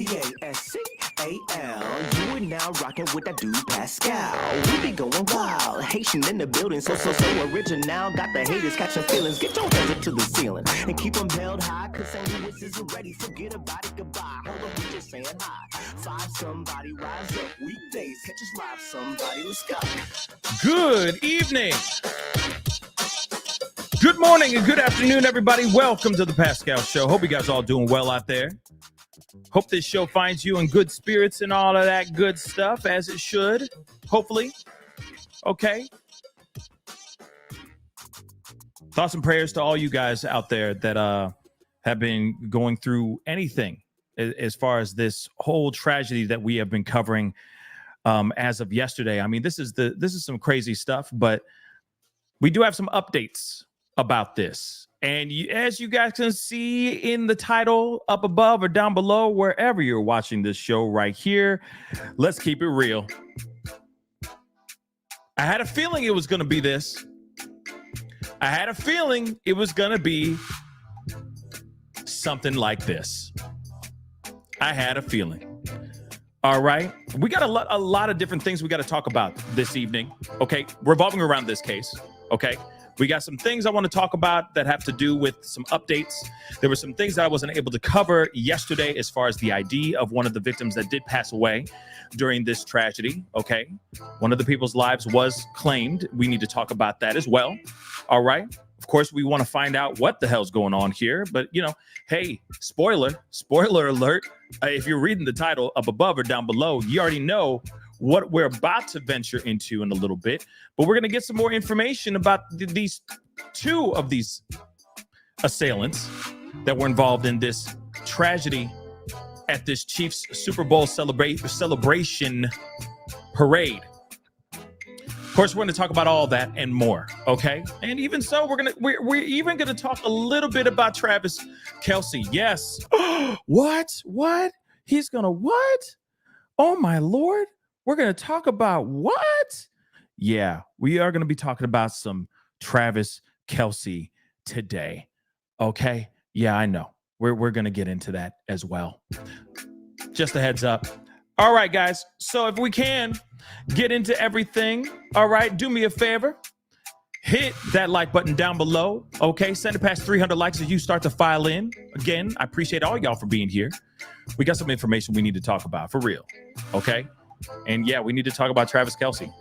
Pascal. You are now rocking with that dude Pascal. We be going wild, Haitian in the building, so original. Got the haters catching feelings. Get your hands up to the ceiling and keep them held high. Cause St. Louis isn't ready. Forget about it, goodbye. Hold on, we just saying hi. Five somebody rise up. Weekdays, catch us live. Somebody, let's go. Good evening. Good morning and good afternoon, everybody. Welcome to the Pascal Show. Hope you guys all doing well out there. Hope this show finds you in good spirits and all of that good stuff, as it should, hopefully. Okay. Thoughts and prayers to all you guys out there that have been going through anything as far as this whole tragedy that we have been covering as of yesterday. I mean, this is some crazy stuff, but we do have some updates about this. And as you guys can see in the title up above or down below, wherever you're watching this show right here, let's keep it real. I had a feeling it was going to be this. I had a feeling it was going to be something like this. I had a feeling. All right. We got a lot of different things we got to talk about this evening. Okay. Revolving around this case. Okay. We got some things I want to talk about that have to do with some updates. There were some things that I wasn't able to cover yesterday as far as the ID of one of the victims that did pass away during this tragedy. Okay. One of the people's lives was claimed. We need to talk about that as well. All right. Of course, we want to find out what the hell's going on here. But, you know, hey, spoiler alert. If you're reading the title up above or down below, you already know what we're about to venture into in a little bit. But we're going to get some more information about these two of these assailants that were involved in this tragedy at this Chiefs Super Bowl celebration parade. Of course, we're going to talk about all that and more, okay? And even so, we're even going to talk a little bit about Travis Kelce. Yes. What? He's going to what? Oh, my Lord. We're going to talk about what? Yeah, we are going to be talking about some Travis Kelce today. Okay? Yeah, I know. We're going to get into that as well. Just a heads up. All right, guys. So if we can get into everything, all right, do me a favor. Hit that like button down below. Okay? Send it past 300 likes as you start to file in. Again, I appreciate all y'all for being here. We got some information we need to talk about, for real. Okay? And yeah, we need to talk about Travis Kelce.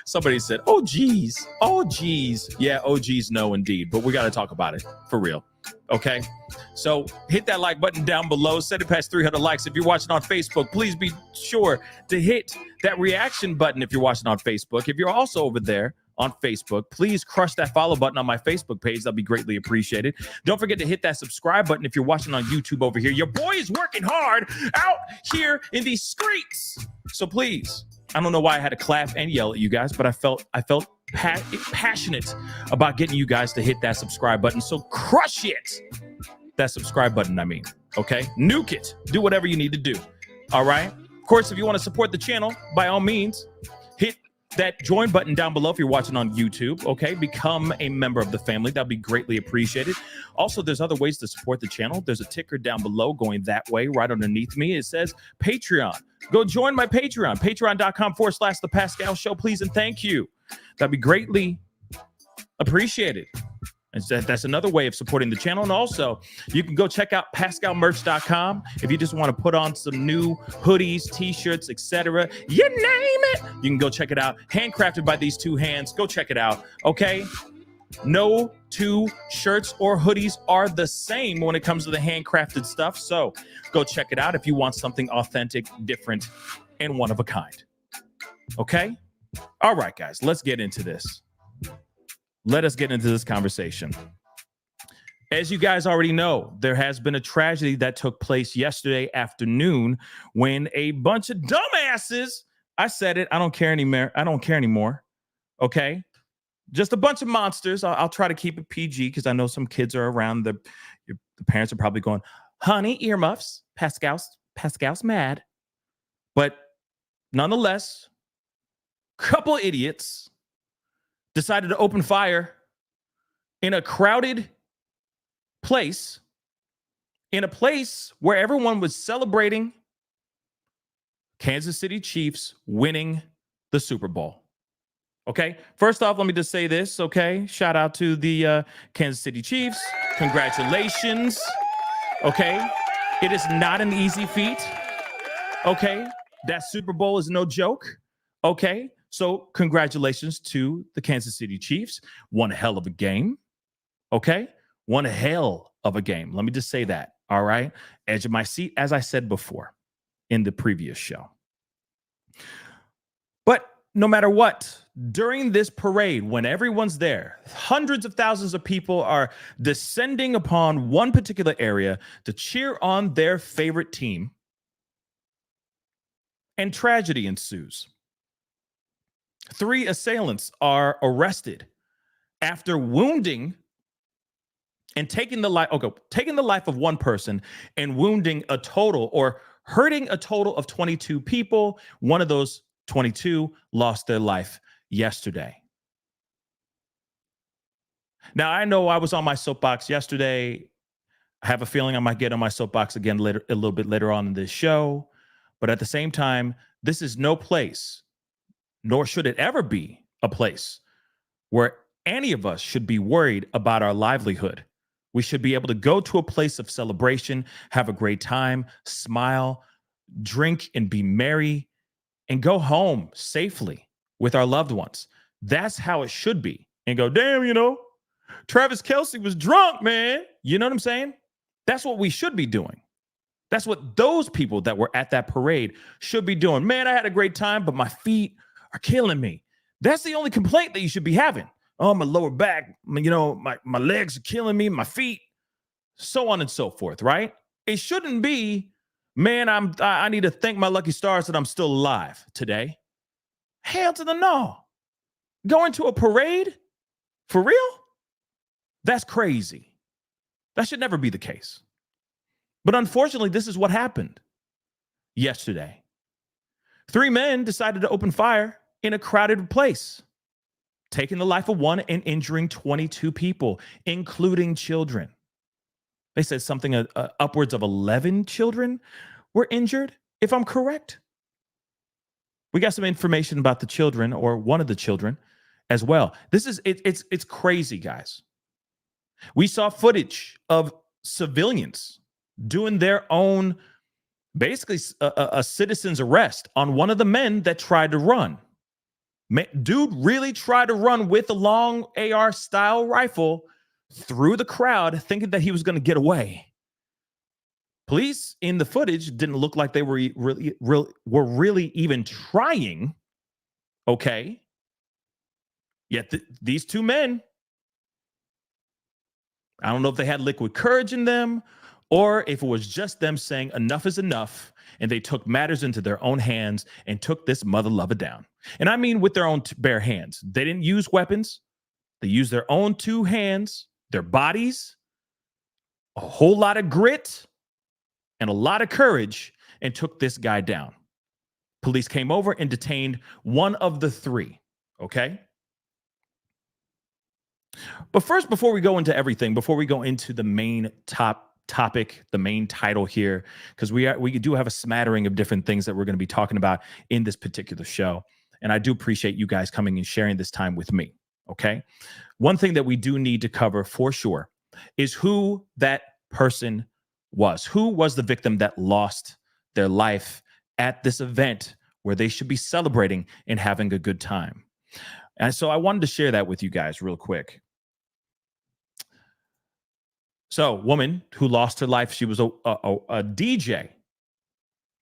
Somebody said, oh, geez. Yeah, oh, geez, no, indeed. But we got to talk about it for real. Okay. So hit that like button down below. Send it past 300 likes. If you're watching on Facebook, please be sure to hit that reaction button if you're watching on Facebook. If you're also over there on Facebook, please crush that follow button on my Facebook page. That'll be greatly appreciated. Don't forget to hit that subscribe button if you're watching on YouTube over here. Your boy is working hard out here in these streets. So please, I don't know why I had to clap and yell at you guys, but I felt passionate about getting you guys to hit that subscribe button. So crush it. That subscribe button, I mean. Okay? Nuke it. Do whatever you need to do. All right? Of course, if you want to support the channel, by all means, hit that join button down below if you're watching on YouTube. Okay? Become a member of the family. That'd be greatly appreciated. Also, there's other ways to support the channel. There's a ticker down below going that way right underneath me. It says Patreon. Go join my Patreon. Patreon.com/The Pascal Show. Please and thank you. That'd be greatly appreciated. And that's another way of supporting the channel. And also, you can go check out PascalMerch.com if you just want to put on some new hoodies, T-shirts, etc. You name it. You can go check it out. Handcrafted by these two hands. Go check it out. Okay? No two shirts or hoodies are the same when it comes to the handcrafted stuff. So go check it out if you want something authentic, different, and one of a kind. Okay? All right, guys, let's get into this. Let us get into this conversation. As you guys already know, there has been a tragedy that took place yesterday afternoon when a bunch of dumbasses, I said it, I don't care anymore. Okay? Just a bunch of monsters. I'll try to keep it PG because I know some kids are around. The parents are probably going, honey, earmuffs, Pascal's mad. But nonetheless, couple idiots decided to open fire in a crowded place in a place where everyone was celebrating Kansas City Chiefs winning the Super Bowl. Okay, first off, let me just say this. Okay, shout out to the Kansas City Chiefs. Congratulations. Okay, it is not an easy feat. Okay, that Super Bowl is no joke. Okay, so congratulations to the Kansas City Chiefs. One hell of a game. Okay, one hell of a game. Let me just say that. All right, edge of my seat, as I said before in the previous show. But no matter what, during this parade, when everyone's there, hundreds of thousands of people are descending upon one particular area to cheer on their favorite team, and tragedy ensues. 3 assailants are arrested after wounding and taking the life of one person and wounding a total or hurting a total of 22 people. One of those 22 lost their life yesterday. Now, I know I was on my soapbox yesterday. I have a feeling I might get on my soapbox again later, a little bit later on in this show. But at the same time, this is no place, nor should it ever be a place where any of us should be worried about our livelihood. We should be able to go to a place of celebration, have a great time, smile, drink, and be merry, and go home safely with our loved ones. That's how it should be. And go, damn, Travis Kelce was drunk, man. You know what I'm saying? That's what we should be doing. That's what those people that were at that parade should be doing. Man, I had a great time, but my feet are killing me. That's the only complaint that you should be having. Oh, my lower back, my legs are killing me, my feet, so on and so forth, right? It shouldn't be, man, I need to thank my lucky stars that I'm still alive today. Hell to the no. Going to a parade? For real? That's crazy. That should never be the case. But unfortunately, this is what happened yesterday. 3 men decided to open fire in a crowded place, taking the life of one and injuring 22 people, including children. They said something upwards of 11 children were injured, if I'm correct. We got some information about the children, or one of the children as well. It's crazy, guys. We saw footage of civilians doing their own, basically a citizen's arrest on one of the men that tried to run. Dude really tried to run with a long AR style rifle through the crowd, thinking that he was going to get away. Police in the footage didn't look like they were really even trying. Okay. Yet these 2 men, I don't know if they had liquid courage in them or if it was just them saying enough is enough, and they took matters into their own hands and took this mother lover down. And I mean with their own bare hands. They didn't use weapons. They used their own 2 hands, their bodies, a whole lot of grit, and a lot of courage, and took this guy down. Police came over and detained one of the 3, okay? But first, before we go into everything, before we go into the main topic, the main title here, because we do have a smattering of different things that we're going to be talking about in this particular show. And I do appreciate you guys coming and sharing this time with me, okay? One thing that we do need to cover for sure is who that person was. Who was the victim that lost their life at this event where they should be celebrating and having a good time? And so I wanted to share that with you guys real quick. So, woman who lost her life, she was a DJ,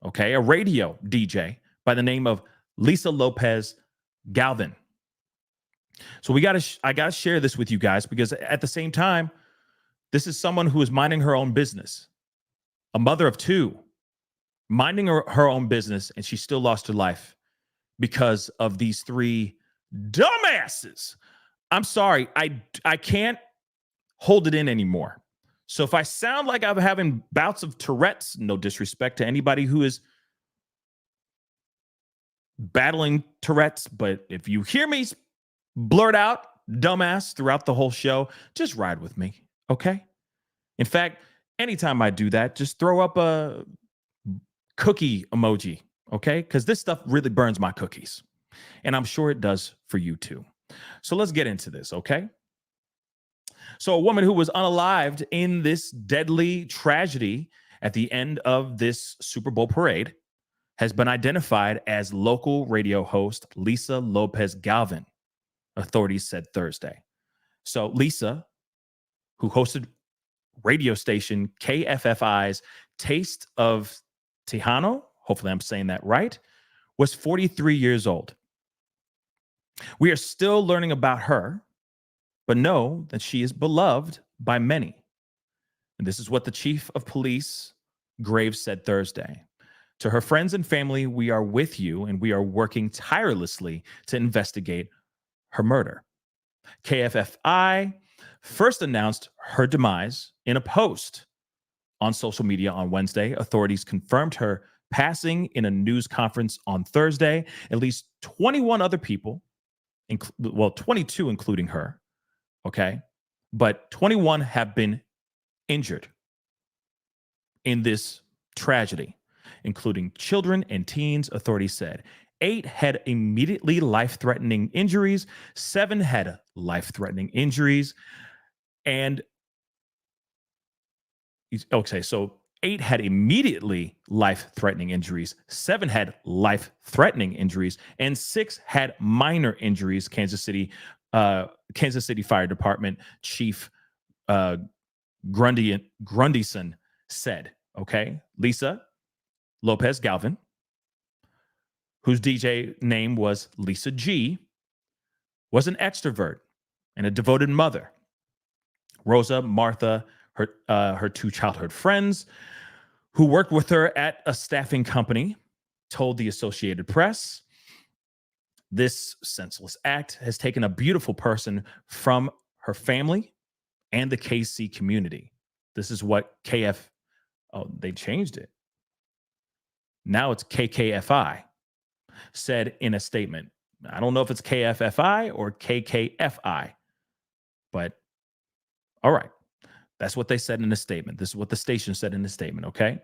okay, a radio DJ by the name of Lisa Lopez Galvin. So I gotta share this with you guys, because at the same time, this is someone who is minding her own business, a mother of 2, minding her own business, and she still lost her life because of these 3 dumbasses. I'm sorry, I can't hold it in anymore. So if I sound like I'm having bouts of Tourette's, no disrespect to anybody who is battling Tourette's, but if you hear me blurt out dumbass throughout the whole show, just ride with me, okay? In fact, anytime I do that, just throw up a cookie emoji, okay? Because this stuff really burns my cookies. And I'm sure it does for you too. So let's get into this, okay? So a woman who was unalived in this deadly tragedy at the end of this Super Bowl parade has been identified as local radio host Lisa Lopez Galvin, authorities said Thursday. So Lisa, who hosted radio station KFFI's Taste of Tejano, hopefully I'm saying that right, was 43 years old. We are still learning about her, but know that she is beloved by many. And this is what the chief of police, Graves, said Thursday. To her friends and family, we are with you and we are working tirelessly to investigate her murder. KFFI first announced her demise in a post on social media on Wednesday. Authorities confirmed her passing in a news conference on Thursday. At least 21 other people, 22 including her, okay? But 21 have been injured in this tragedy, including children and teens, authorities said. 8 had immediately life-threatening injuries. 7 had life-threatening injuries. And, okay, so 8 had immediately life-threatening injuries. 7 had life-threatening injuries. And 6 had minor injuries, Kansas City Fire Department Chief Grundyson said, okay? Lisa Lopez Galvin, whose DJ name was Lisa G, was an extrovert and a devoted mother. Rosa, Martha, her 2 childhood friends who worked with her at a staffing company, told the Associated Press, this senseless act has taken a beautiful person from her family and the KC community. This is what they changed it. Now it's KKFI, said in a statement. I don't know if it's KFFI or KKFI, but all right. That's what they said in a statement. This is what the station said in a statement, okay?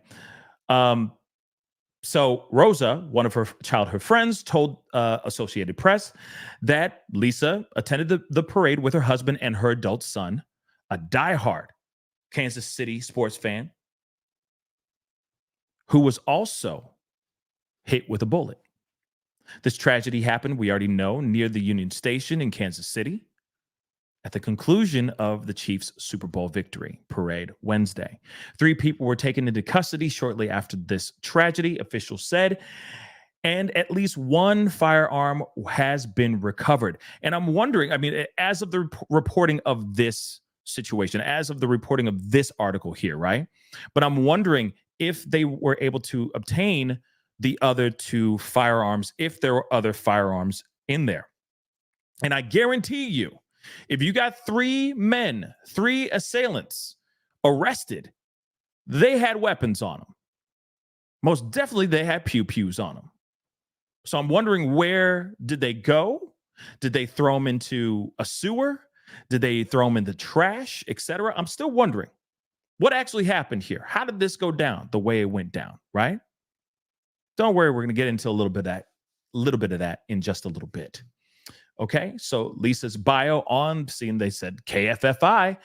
So Rosa, one of her childhood friends, told Associated Press that Lisa attended the parade with her husband and her adult son, a diehard Kansas City sports fan, who was also hit with a bullet. This tragedy happened, we already know, near the Union Station in Kansas City at the conclusion of the Chiefs' Super Bowl victory parade Wednesday. 3 people were taken into custody shortly after this tragedy, officials said, and at least 1 firearm has been recovered. And I'm wondering, I mean, as of the reporting of this situation, as of the reporting of this article here, right? But I'm wondering if they were able to obtain the other 2 firearms, if there were other firearms in there. And I guarantee you, if you got 3 men, 3 assailants arrested, they had weapons on them. Most definitely they had pew-pews on them. So I'm wondering, where did they go? Did they throw them into a sewer? Did they throw them in the trash, etc.? I'm still wondering what actually happened here. How did this go down the way it went down, right? Don't worry, we're going to get into a little bit of that in just a little bit. Okay, so Lisa's bio on scene, they said KFFI.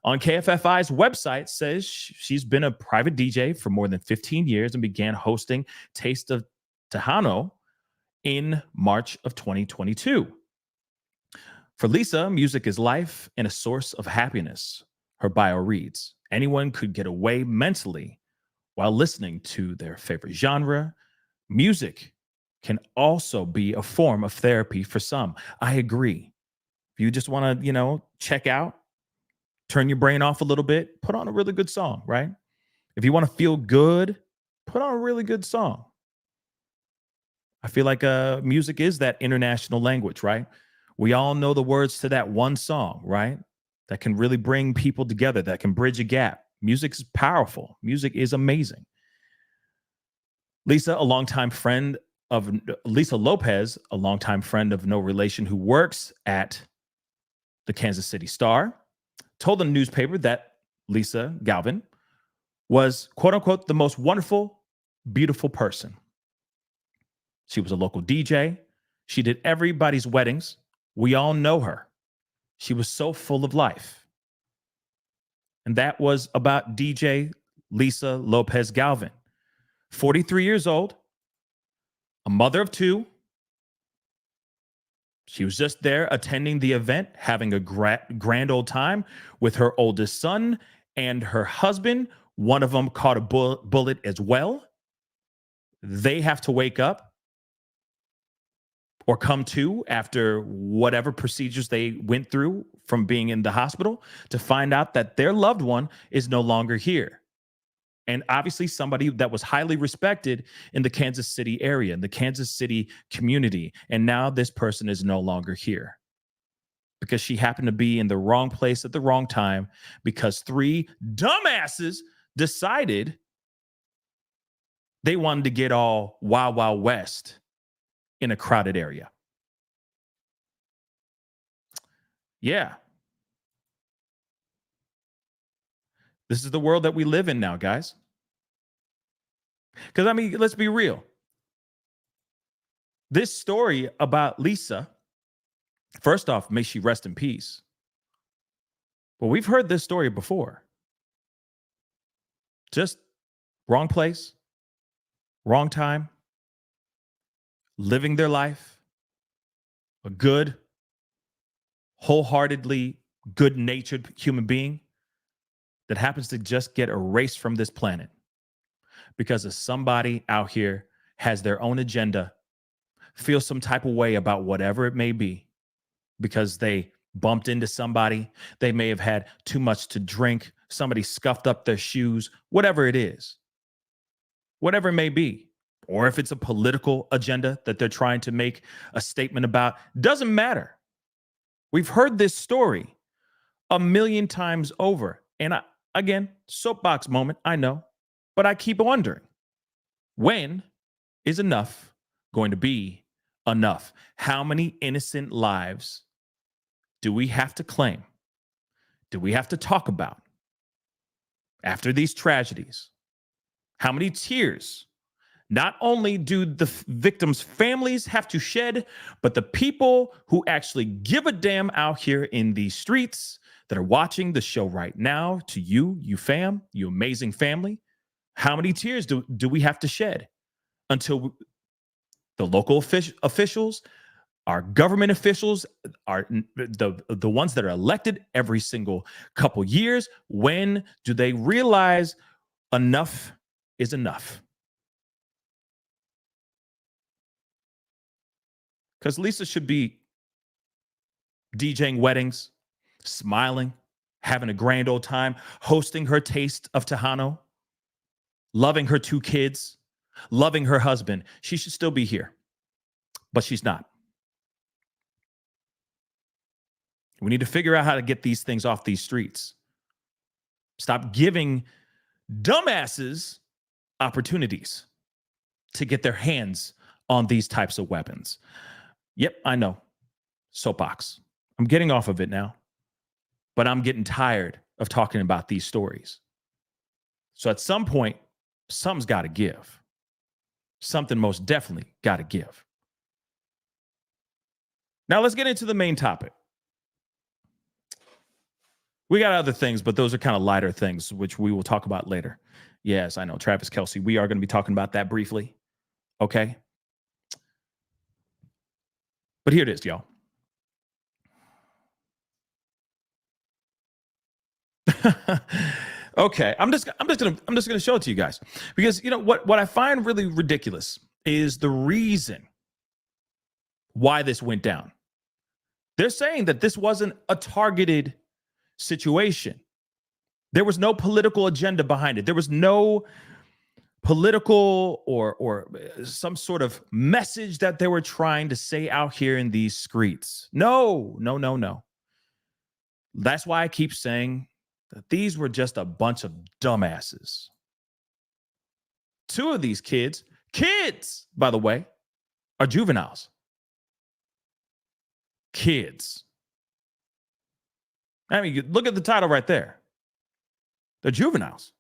On KFFI's website says she's been a private DJ for more than 15 years and began hosting Taste of Tejano in March of 2022. For Lisa, music is life and a source of happiness. Her bio reads, anyone could get away mentally while listening to their favorite genre. Music can also be a form of therapy for some. I agree. If you just want to, check out, turn your brain off a little bit, put on a really good song, right? If you want to feel good, put on a really good song. I feel like music is that international language, right? We all know the words to that one song, right? That can really bring people together, that can bridge a gap. Music is powerful. Music is amazing. Lisa Lopez, a longtime friend of no relation who works at the Kansas City Star, told the newspaper that Lisa Galvin, was, quote unquote, the most wonderful, beautiful person. She was a local DJ. She did everybody's weddings. We all know her. She was so full of life. And that was about DJ Lisa Lopez Galvin, 43 years old, a mother of two. She was just there attending the event, having a grand old time with her oldest son and her husband. One of them caught a bullet as well. They have to wake up or come to after whatever procedures they went through from being in the hospital to find out that their loved one is no longer here. And obviously somebody that was highly respected in the Kansas City area, in the Kansas City community. And now this person is no longer here because she happened to be in the wrong place at the wrong time because three dumbasses decided they wanted to get all Wild Wild West in a crowded area. Yeah. This is the world that we live in now, guys. Because, I mean, let's be real. This story about Lisa, first off, may she rest in peace. But we've heard this story before. Just wrong place, wrong time, living their life, a good, wholeheartedly good-natured human being that happens to just get erased from this planet because of somebody out here has their own agenda, feels some type of way about whatever it may be because they bumped into somebody, they may have had too much to drink, somebody scuffed up their shoes, whatever it is, whatever it may be. Or if it's a political agenda that they're trying to make a statement about, doesn't matter. We've heard this story a million times over. And again, soapbox moment, I know, but I keep wondering, when is enough going to be enough? How many innocent lives do we have to claim? Do we have to talk about after these tragedies? How many tears? Not only do the victims' families have to shed, but the people who actually give a damn out here in these streets that are watching the show right now, to you, you fam, you amazing family, how many tears do we have to shed until the local officials, our government officials, are the ones that are elected every single couple years, when do they realize enough is enough? Because Lisa should be DJing weddings, smiling, having a grand old time, hosting her taste of Tejano, loving her two kids, loving her husband. She should still be here, but she's not. We need to figure out how to get these things off these streets. Stop giving dumbasses opportunities to get their hands on these types of weapons. Yep, I know. Soapbox. I'm getting off of it now, but I'm getting tired of talking about these stories. So at some point, something's got to give. Something most definitely got to give. Now let's get into the main topic. We got other things, but those are kind of lighter things, which we will talk about later. Yes, I know, Travis Kelce. We are going to be talking about that briefly. Okay. But here it is, y'all. Okay, I'm just gonna show it to you guys because you know what I find really ridiculous is the reason why this went down. They're saying that this wasn't a targeted situation. There was no political agenda behind it. There was no political or some sort of message that they were trying to say out here in these streets. No. That's why I keep saying that these were just a bunch of dumbasses. Two of these kids, by the way, are juveniles. Kids. I mean, look at the title right there. They're juveniles.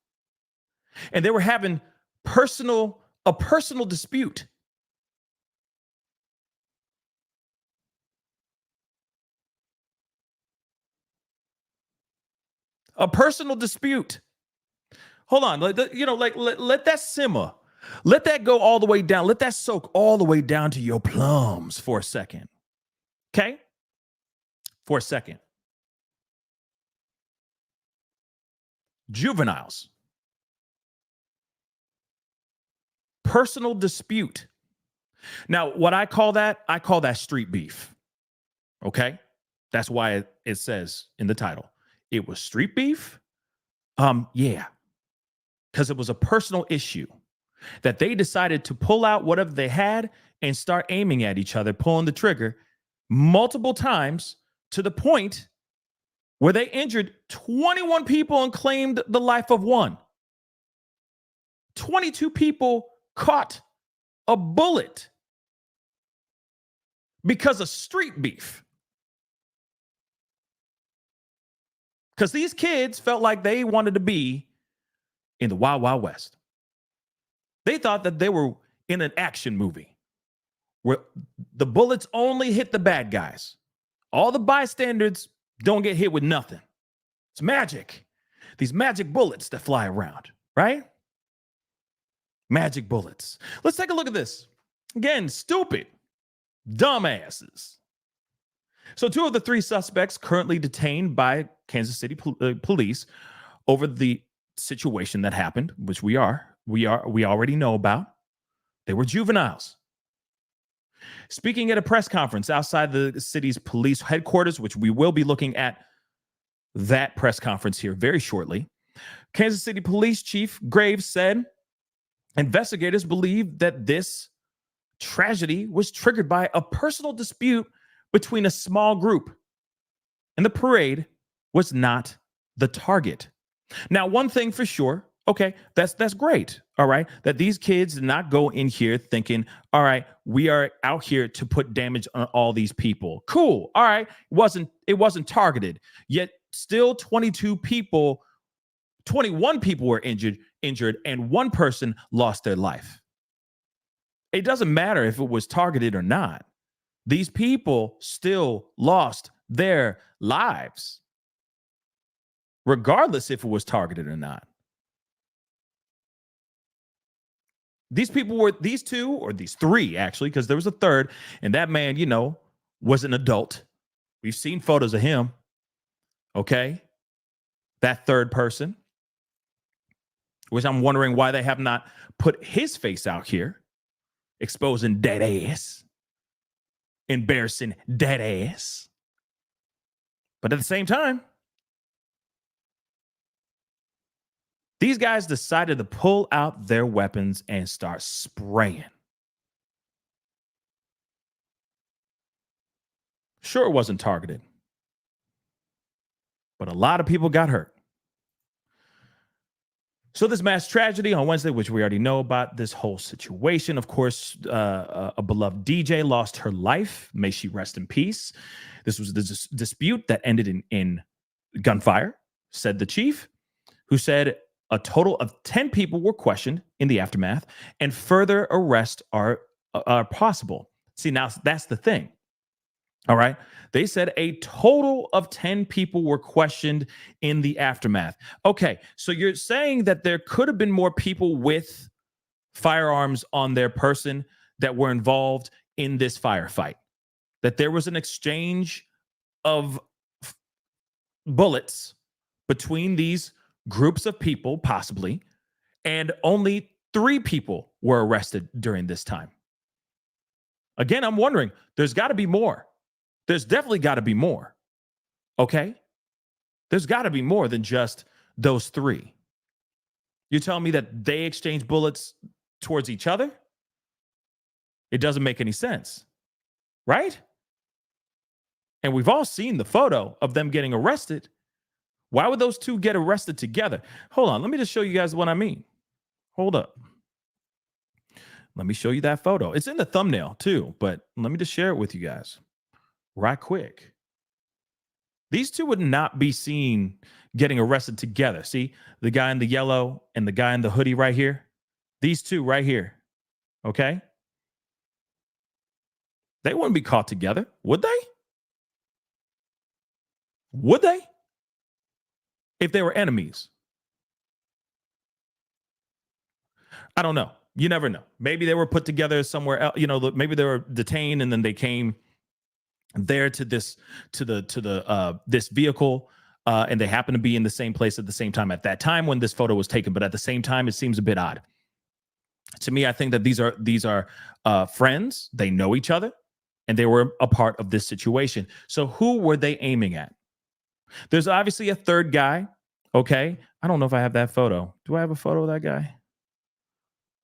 And they were having a personal dispute. A personal dispute. Hold on, let that simmer. Let that go all the way down. Let that soak all the way down to your plums for a second. Okay? For a second. Juveniles. Personal dispute. Now, what I call that street beef. Okay? That's why it says in the title. It was street beef? Yeah. Because it was a personal issue that they decided to pull out whatever they had and start aiming at each other, pulling the trigger multiple times to the point where they injured 21 people and claimed the life of one. 22 people caught a bullet because of street beef. Because these kids felt like they wanted to be in the Wild Wild West. They thought that they were in an action movie where the bullets only hit the bad guys. All the bystanders don't get hit with nothing. It's magic. These magic bullets that fly around, right? Magic bullets. Let's take a look at this. Again, stupid. Dumbasses. So 2 of the 3 suspects currently detained by Kansas City police over the situation that happened, which we already know about. They were juveniles. Speaking at a press conference outside the city's police headquarters, which we will be looking at that press conference here very shortly, Kansas City Police Chief Graves said investigators believe that this tragedy was triggered by a personal dispute between a small group, and the parade was not the target. Now, one thing for sure, okay, that's great, all right, that these kids did not go in here thinking, all right, we are out here to put damage on all these people. Cool, all right, it wasn't targeted, yet still 21 people were injured, and one person lost their life. It doesn't matter if it was targeted or not. These people still lost their lives, regardless if it was targeted or not. These people were these 2 or these 3, actually, because there was a third, and that man, was an adult. We've seen photos of him. Okay. That third person, which I'm wondering why they have not put his face out here, exposing dead ass, embarrassing dead ass. But at the same time, these guys decided to pull out their weapons and start spraying. Sure, it wasn't targeted, but a lot of people got hurt. So this mass tragedy on Wednesday, which we already know about this whole situation, of course, a beloved DJ lost her life. May she rest in peace. This was the dispute that ended in gunfire, said the chief, who said a total of 10 people were questioned in the aftermath, and further arrests are possible. See, now that's the thing. All right. They said a total of 10 people were questioned in the aftermath. Okay. So you're saying that there could have been more people with firearms on their person that were involved in this firefight, that there was an exchange of bullets between these groups of people, possibly, and only 3 people were arrested during this time. Again, I'm wondering, there's got to be more. There's definitely got to be more. Okay? There's got to be more than just those 3. You're telling me that they exchanged bullets towards each other? It doesn't make any sense. Right? And we've all seen the photo of them getting arrested. Why would those 2 get arrested together? Hold on. Let me just show you guys what I mean. Hold up. Let me show you that photo. It's in the thumbnail too, but let me just share it with you guys right quick. These two would not be seen getting arrested together. See, the guy in the yellow and the guy in the hoodie right here. These two right here. Okay. They wouldn't be caught together, would they? Would they? If they were enemies? I don't know. You never know. Maybe they were put together somewhere else. You know, maybe they were detained and then they came there to this this vehicle, and they happen to be in the same place at the same time at that time when this photo was taken. But at the same time, it seems a bit odd to me. I think that these are friends. They know each other, and they were a part of this situation. So who were they aiming at? There's obviously a third guy. Okay, I don't know if I have that photo. Do I have a photo of that guy?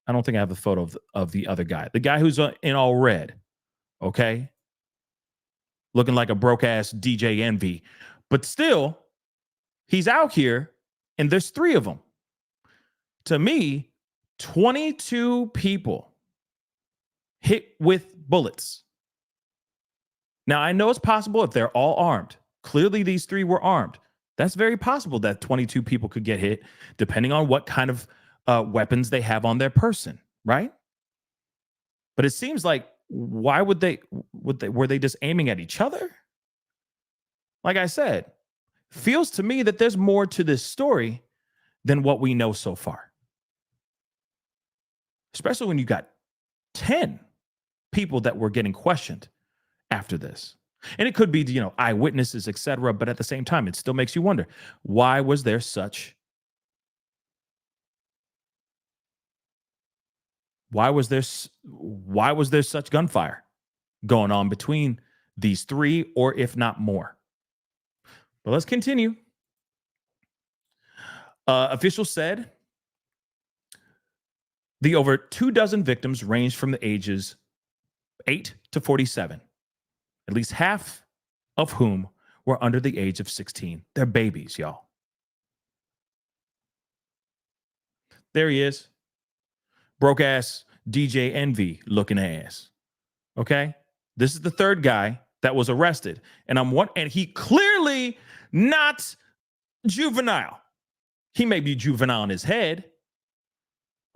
I don't think I have a photo of the other guy. The guy who's in all red. Okay. Looking like a broke ass DJ Envy. But still, he's out here and there's 3 of them. To me, 22 people hit with bullets. Now, I know it's possible if they're all armed. Clearly, these 3 were armed. That's very possible that 22 people could get hit, depending on what kind of weapons they have on their person, right? But it seems like, why were they just aiming at each other? Like I said, feels to me that there's more to this story than what we know so far. Especially when you got 10 people that were getting questioned after this. And it could be, eyewitnesses, etc. But at the same time, it still makes you wonder, why was there such such gunfire going on between these 3, or if not more? But let's continue. Officials said the over 24 victims ranged from the ages 8 to 47, at least half of whom were under the age of 16. They're babies, y'all. There he is. Broke ass DJ Envy looking ass. Okay? This is the third guy that was arrested. And he clearly not juvenile. He may be juvenile in his head.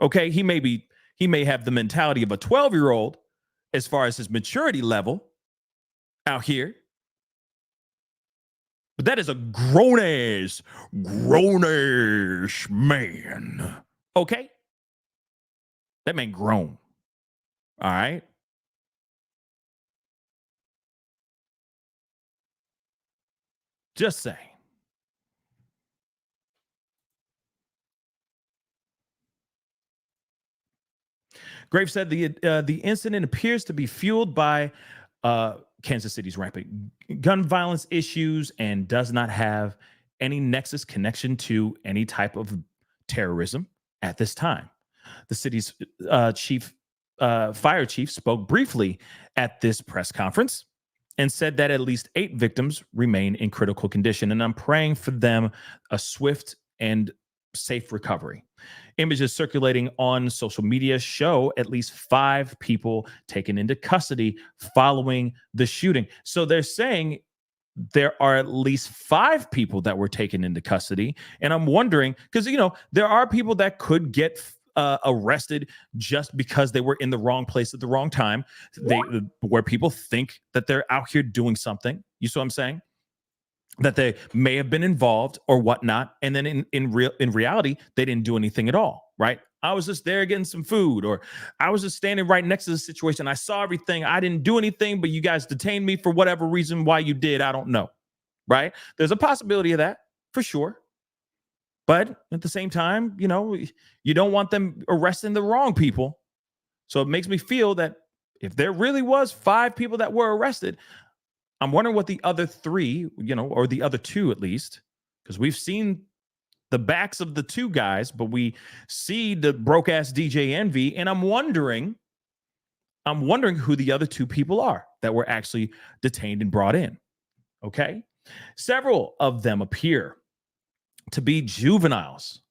Okay? He may have the mentality of a 12-year-old as far as his maturity level out here. But that is a grown-ass man. Okay? That man grown. All right? Just saying. Graves said the incident appears to be fueled by Kansas City's rampant gun violence issues and does not have any nexus connection to any type of terrorism at this time. The city's fire chief spoke briefly at this press conference and said that at least 8 victims remain in critical condition, and I'm praying for them a swift and safe recovery. Images circulating on social media show at least 5 people taken into custody following the shooting. So they're saying there are at least 5 people that were taken into custody. And I'm wondering, because, there are people that could get arrested just because they were in the wrong place at the wrong time. Where people think that they're out here doing something. You see what I'm saying? That they may have been involved or whatnot, and then in reality, they didn't do anything at all, right? I was just there getting some food, or I was just standing right next to the situation. I saw everything. I didn't do anything, but you guys detained me for whatever reason. Why you did, I don't know, right? There's a possibility of that for sure. But at the same time, you don't want them arresting the wrong people. So it makes me feel that if there really was 5 people that were arrested, I'm wondering what the other 3, or the other 2 at least, because we've seen the backs of the 2 guys, but we see the broke ass DJ Envy, and I'm wondering who the other 2 people are that were actually detained and brought in. Okay? Several of them appear to be juveniles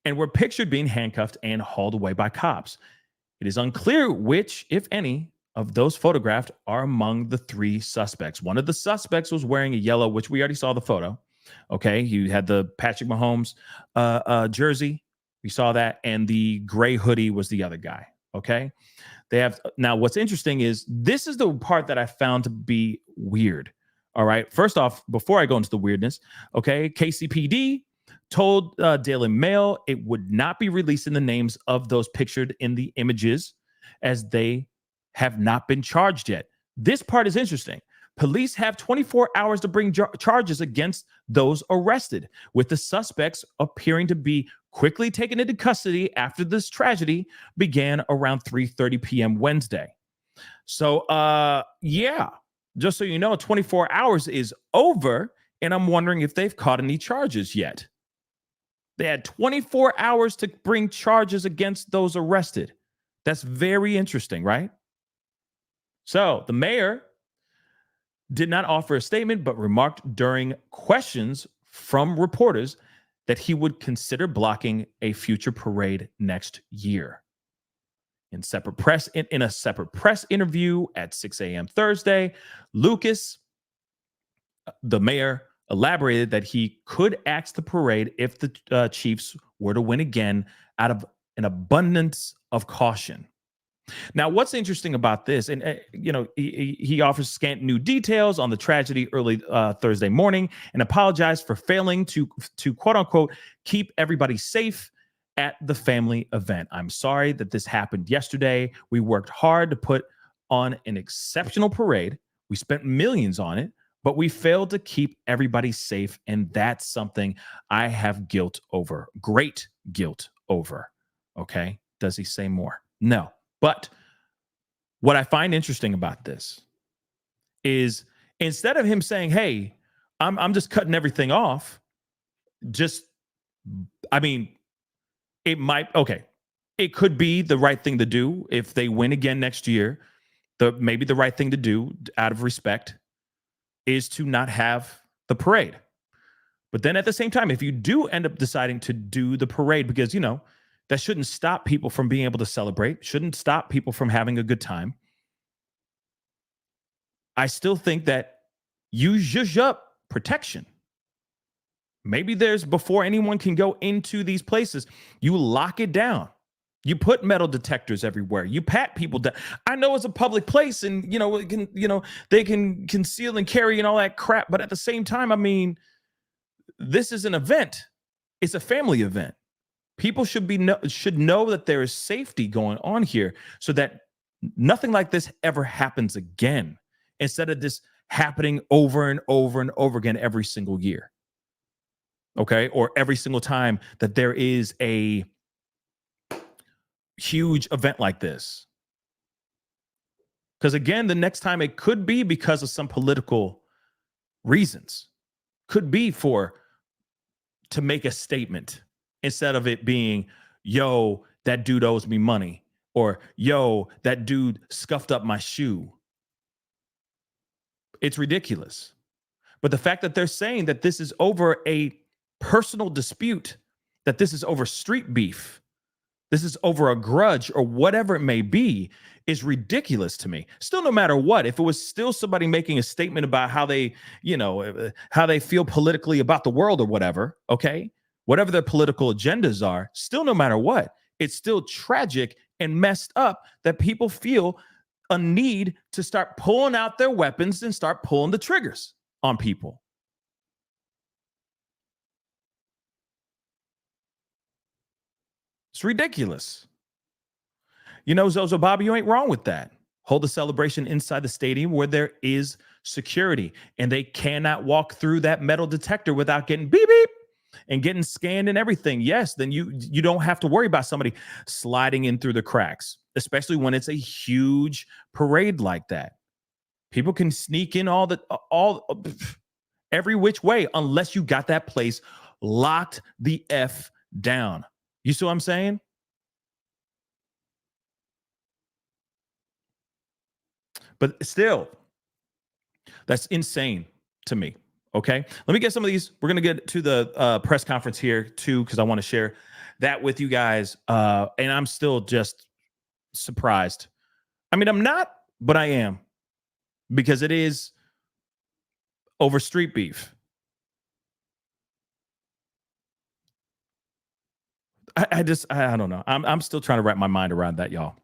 and were pictured being handcuffed and hauled away by cops. It is unclear which, if any, of those photographed are among the 3 suspects. One of the suspects was wearing a yellow, which we already saw the photo. Okay, he had the Patrick Mahomes jersey. We saw that, and the gray hoodie was the other guy. Okay, they have now. What's interesting is this is the part that I found to be weird. All right, first off, before I go into the weirdness, okay, KCPD told Daily Mail it would not be releasing the names of those pictured in the images as they have not been charged yet. This part is interesting. Police have 24 hours to bring charges against those arrested, with the suspects appearing to be quickly taken into custody after this tragedy began around 3:30 p.m. Wednesday. So, yeah, just so you know, 24 hours is over, and I'm wondering if they've caught any charges yet. They had 24 hours to bring charges against those arrested. That's very interesting, right? So the mayor did not offer a statement, but remarked during questions from reporters that he would consider blocking a future parade next year. In a separate press interview at 6 a.m. Thursday, Lucas, the mayor, elaborated that he could axe the parade if the Chiefs were to win again out of an abundance of caution. Now, what's interesting about this, and he offers scant new details on the tragedy early Thursday morning and apologized for failing to quote unquote keep everybody safe at the family event. I'm sorry that this happened yesterday. We worked hard to put on an exceptional parade. We spent millions on it, but we failed to keep everybody safe, and that's something I have guilt over, great guilt over. Okay, does he say more? No. But what I find interesting about this is instead of him saying, hey, I'm just cutting everything off, it could be the right thing to do if they win again next year. Maybe the right thing to do out of respect is to not have the parade. But then at the same time, if you do end up deciding to do the parade, because, that shouldn't stop people from being able to celebrate, shouldn't stop people from having a good time. I still think that you zhuzh up protection. Maybe before anyone can go into these places, you lock it down. You put metal detectors everywhere. You pat people down. I know it's a public place and, they can conceal and carry and all that crap. But at the same time, this is an event. It's a family event. People should know that there is safety going on here so that nothing like this ever happens again, instead of this happening over and over and over again every single year. Okay? Or every single time that there is a huge event like this. Because again, the next time it could be because of some political reasons. Could be to make a statement, instead of it being, yo, that dude owes me money, or yo, that dude scuffed up my shoe. It's ridiculous. But the fact that they're saying that this is over a personal dispute, that this is over street beef, this is over a grudge or whatever it may be, is ridiculous to me. Still, no matter what, if it was still somebody making a statement about how they feel politically about the world or whatever, okay, whatever their political agendas are, still, no matter what, it's still tragic and messed up that people feel a need to start pulling out their weapons and start pulling the triggers on people. It's ridiculous. Zozo Bobby, you ain't wrong with that. Hold the celebration inside the stadium where there is security and they cannot walk through that metal detector without getting beep beep and getting scanned and everything. Yes, then you don't have to worry about somebody sliding in through the cracks, especially when it's a huge parade like that. People can sneak in every which way unless you got that place locked the F down. You see what I'm saying? But still, that's insane to me. Okay, let me get some of these. We're going to get to the press conference here too, because I want to share that with you guys. And I'm still just surprised. I'm not but I am, because it is over street beef. I don't know. I'm still trying to wrap my mind around that, y'all.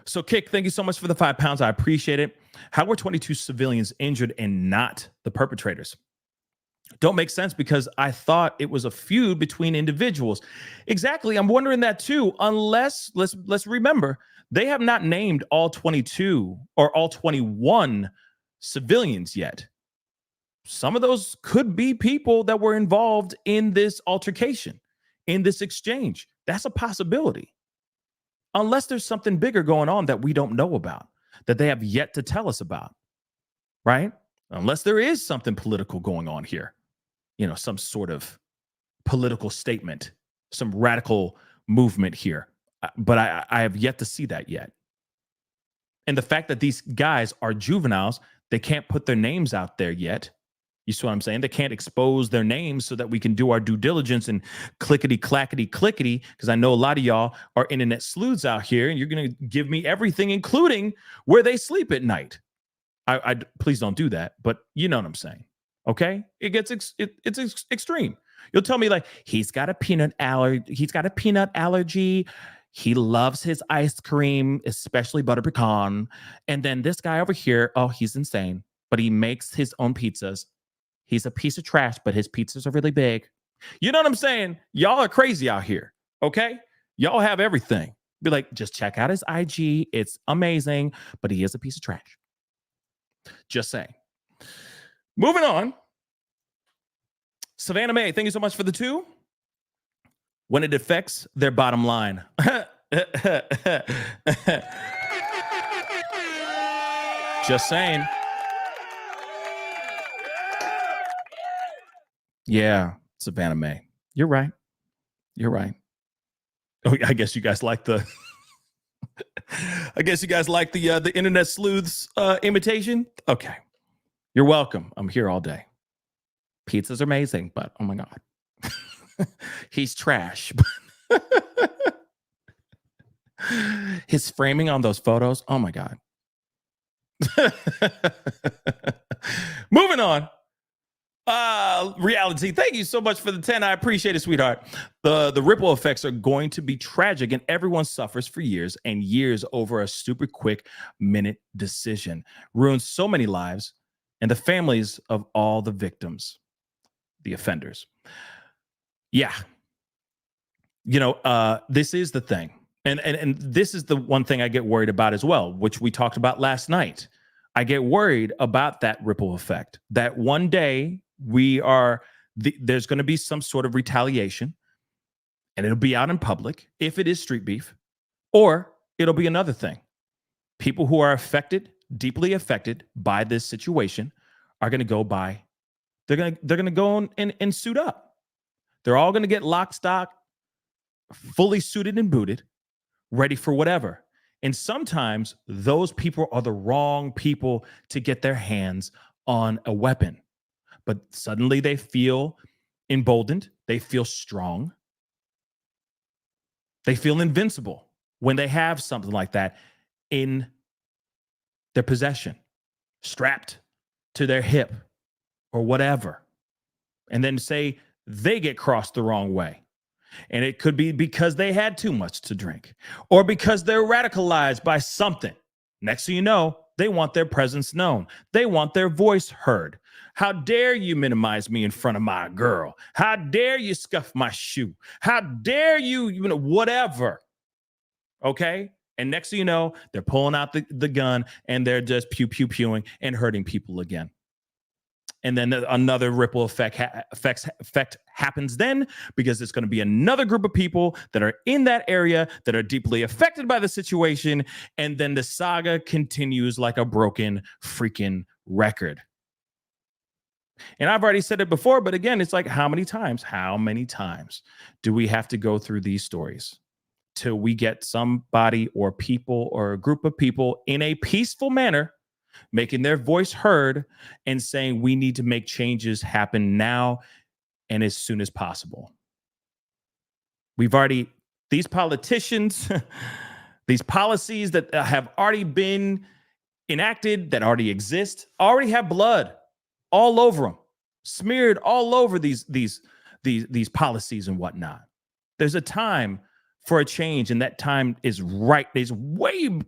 So, Kick, thank you so much for the £5. I appreciate it. How were 22 civilians injured and not the perpetrators? Don't make sense, because I thought it was a feud between individuals. Exactly. I'm wondering that too. Unless, let's remember, they have not named all 22 or all 21 civilians yet. Some of those could be people that were involved in this altercation, in this exchange. That's a possibility. Unless there's something bigger going on that we don't know about, that they have yet to tell us about, right? Unless there is something political going on here, some sort of political statement, some radical movement here. But I have yet to see that yet. And the fact that these guys are juveniles, they can't put their names out there yet. You see what I'm saying? They can't expose their names so that we can do our due diligence and clickety clackety, because I know a lot of y'all are internet sleuths out here, and you're going to give me everything, including where they sleep at night. I please don't do that, but you know what I'm saying. Okay? It gets it's extreme. You'll tell me, like, he's got a peanut allergy. He loves his ice cream, especially butter pecan. And then this guy over here, oh, he's insane, but he makes his own pizzas. He's a piece of trash, but his pizzas are really big. You know what I'm saying? Y'all are crazy out here, okay? Y'all have everything. Be like, just check out his IG. It's amazing, but he is a piece of trash. Just saying. Moving on. Savannah Mae, thank you so much for the 2. When it affects their bottom line. Just saying. Yeah, Savannah Mae. You're right. Oh, I guess you guys like the the internet sleuths imitation. Okay. You're welcome. I'm here all day. Pizza's amazing, but oh my God. He's trash. His framing on those photos. Oh my God. Moving on. Reality, thank you so much for the 10. I appreciate it, sweetheart. The ripple effects are going to be tragic, and everyone suffers for years and years over a stupid quick minute decision. Ruins so many lives and the families of all the victims, the offenders. Yeah. This is the thing. And this is the one thing I get worried about as well, which we talked about last night. I get worried about that ripple effect, that one day there's going to be some sort of retaliation, and it'll be out in public if it is street beef, or it'll be another thing. People who are deeply affected by this situation are going to go by. They're going to go and suit up. They're all going to get lock, stock, fully suited and booted, ready for whatever. And sometimes those people are the wrong people to get their hands on a weapon. But suddenly they feel emboldened. They feel strong. They feel invincible when they have something like that in their possession, strapped to their hip or whatever. And then say they get crossed the wrong way. And it could be because they had too much to drink, or because they're radicalized by something. Next thing you know, they want their presence known. They want their voice heard. How dare you minimize me in front of my girl? How dare you scuff my shoe? How dare you, whatever. Okay? And next thing you know, they're pulling out the gun and they're just pewing and hurting people again. And then another ripple effect happens then, because it's going to be another group of people that are in that area that are deeply affected by the situation. And then the saga continues like a broken freaking record. And I've already said it before, but again, it's like, how many times do we have to go through these stories till we get somebody or people or a group of people in a peaceful manner making their voice heard and saying we need to make changes happen now and as soon as possible? These politicians, These policies that have already been enacted, that already exist, already have blood all over them, smeared all over these policies and whatnot. There's a time for a change, and that time is right. We're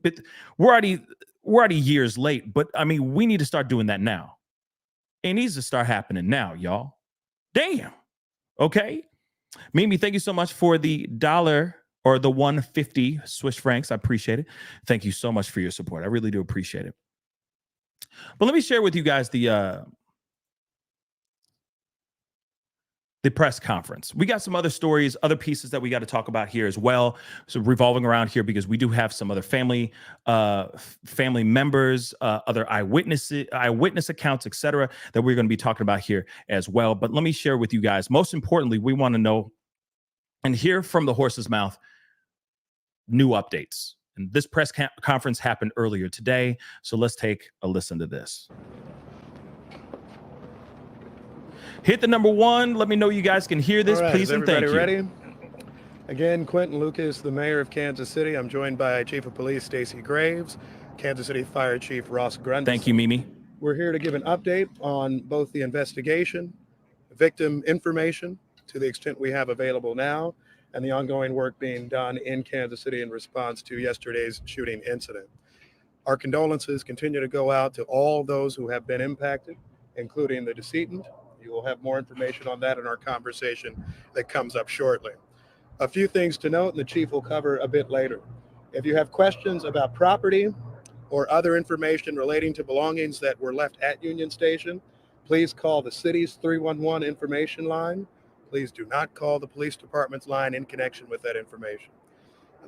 already years late, but I mean, we need to start doing that now. It needs to start happening now, y'all. Damn. Okay. Mimi, thank you so much for the $1 or the 150 Swiss francs. I appreciate it. Thank you so much for your support. I really do appreciate it. But let me share with you guys the press conference. We got some other stories, other pieces that we got to talk about here as well. So revolving around here, because we do have some other family members, other eyewitness accounts, etc., that we're going to be talking about here as well. But let me share with you guys. Most importantly, we want to know and hear from the horse's mouth new updates. And this press conference happened earlier today. So let's take a listen to this. Hit the number 1. Let me know you guys can hear this, right, please, and thank you. Ready? Again, Quentin Lucas, the mayor of Kansas City. I'm joined by Chief of Police Stacey Graves, Kansas City Fire Chief Ross Grundy. Thank you, Mimi. We're here to give an update on both the investigation, victim information, to the extent we have available now, and the ongoing work being done in Kansas City in response to yesterday's shooting incident. Our condolences continue to go out to all those who have been impacted, including the decedent. You will have more information on that in our conversation that comes up shortly. A few things to note, and the chief will cover a bit later. If you have questions about property or other information relating to belongings that were left at Union Station, please call the city's 311 information line. Please do not call the police department's line in connection with that information.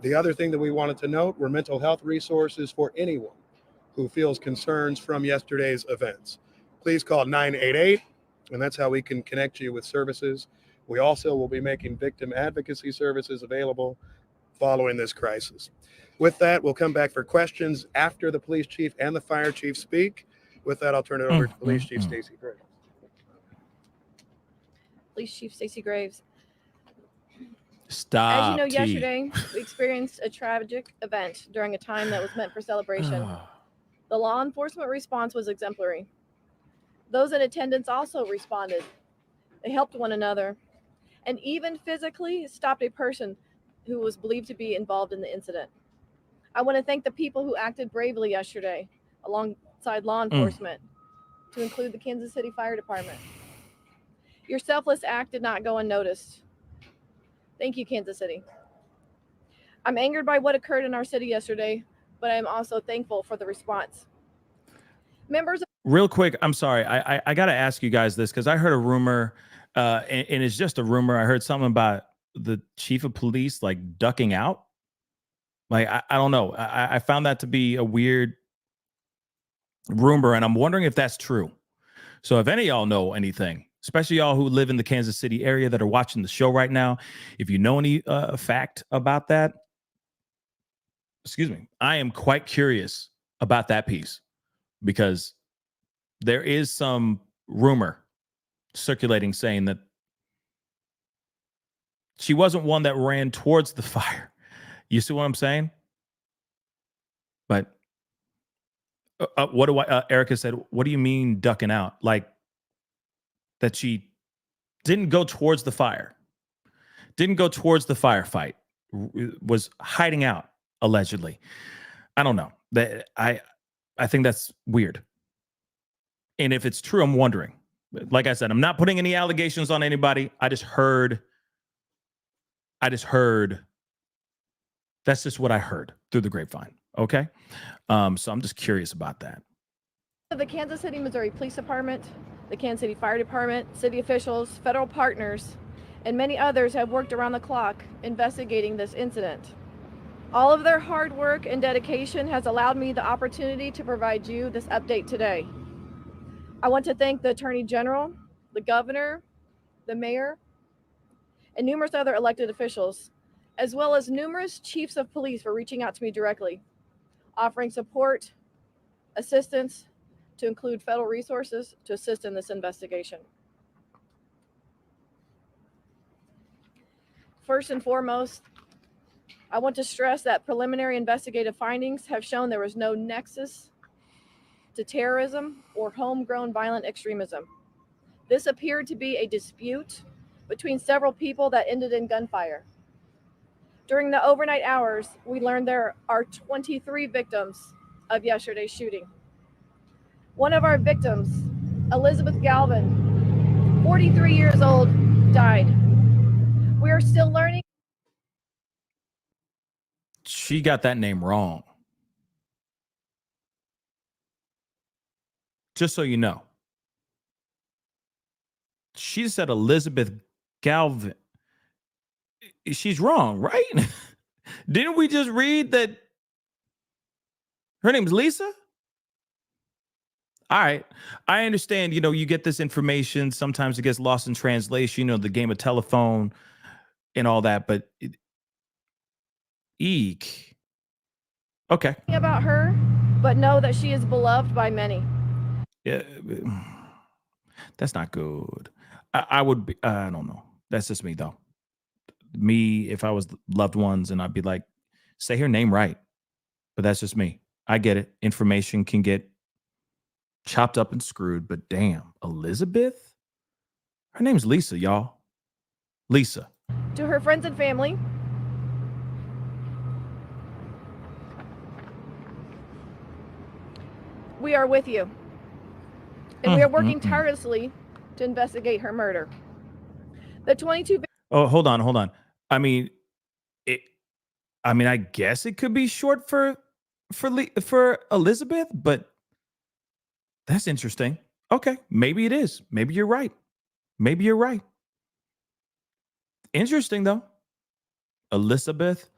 The other thing that we wanted to note were mental health resources for anyone who feels concerns from yesterday's events. Please call 988. And that's how we can connect you with services. We also will be making victim advocacy services available following this crisis. With that, we'll come back for questions after the police chief and the fire chief speak. With that, I'll turn it over to Police Chief Stacey Graves. Police Chief Stacey Graves. Stop. As you know, yesterday we experienced a tragic event during a time that was meant for celebration. The law enforcement response was exemplary. Those in attendance also responded. They helped one another and even physically stopped a person who was believed to be involved in the incident. I want to thank the people who acted bravely yesterday alongside law enforcement, to include the Kansas City Fire Department. Your selfless act did not go unnoticed. Thank you, Kansas City. I'm angered by what occurred in our city yesterday, but I'm also thankful for the response. Members of Real quick, I'm sorry. I got to ask you guys this, because I heard a rumor, and it's just a rumor. I heard something about the chief of police like ducking out. Like, I don't know. I found that to be a weird rumor, and I'm wondering if that's true. So if any of y'all know anything, especially y'all who live in the Kansas City area that are watching the show right now, if you know any fact about that, excuse me, I am quite curious about that piece, because there is some rumor circulating saying that she wasn't one that ran towards the fire. You see what I'm saying? But what do Erica said, what do you mean ducking out? Like that she didn't go towards the fire, didn't go towards the firefight, was hiding out, allegedly. I don't know. I think that's weird. And if it's true, I'm wondering. Like I said, I'm not putting any allegations on anybody. I just heard. That's just what I heard through the grapevine. Okay. So I'm just curious about that. the Kansas City, Missouri Police Department, the Kansas City Fire Department, city officials, federal partners, and many others have worked around the clock investigating this incident. All of their hard work and dedication has allowed me the opportunity to provide you this update today. I want to thank the Attorney General, the Governor, the Mayor, and numerous other elected officials, as well as numerous chiefs of police for reaching out to me directly, offering support, assistance, to include federal resources to assist in this investigation. First and foremost, I want to stress that preliminary investigative findings have shown there was no nexus to terrorism or homegrown violent extremism. This appeared to be a dispute between several people that ended in gunfire. During the overnight hours, we learned there are 23 victims of yesterday's shooting. One of our victims, Elizabeth Galvin, 43 years old, died. We are still learning. She got that name wrong. Just so you know. She said Elizabeth Galvin. She's wrong, right? Didn't we just read that her name's Lisa? All right. I understand, you get this information. Sometimes it gets lost in translation, the game of telephone and all that, but eek. Okay. About her, but know that she is beloved by many. Yeah. That's not good. I would be, I don't know. That's just me though. Me, if I was loved ones, and I'd be like, say her name right. But that's just me. I get it. Information can get chopped up and screwed, but damn, Elizabeth? Her name's Lisa, y'all. Lisa. To her friends and family, we are with you. And we are working tirelessly to investigate her murder. The 22. Oh, hold on. I mean, I guess it could be short for Elizabeth, but that's interesting. Okay, maybe it is. Maybe you're right. Interesting though. Elizabeth,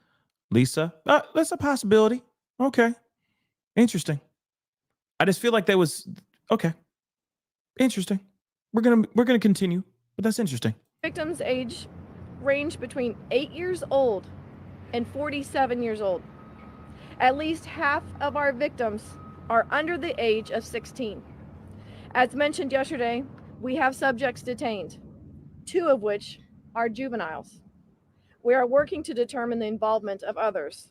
Lisa. That's a possibility. Okay. Interesting. I just feel like that was okay. Interesting. We're gonna continue, but that's interesting. Victims' age range between 8 years old and 47 years old. At least half of our victims are under the age of 16. As mentioned yesterday, we have subjects detained, 2 of which are juveniles. We are working to determine the involvement of others.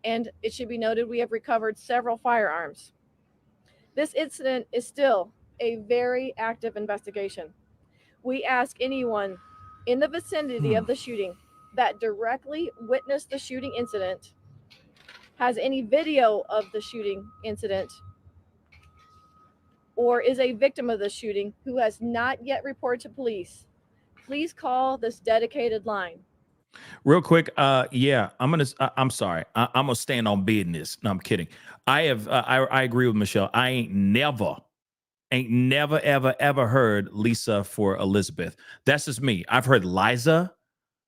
And it should be noted, we have recovered several firearms. This incident is still a very active investigation. We ask anyone in the vicinity of the shooting that directly witnessed the shooting incident, has any video of the shooting incident, or is a victim of the shooting who has not yet reported to police, please call this dedicated line. Real quick, yeah, I'm sorry. I'm gonna stand on business. No, I'm kidding. I agree with Michelle. I ain't never ever heard Lisa for Elizabeth. That's just me. I've heard Liza,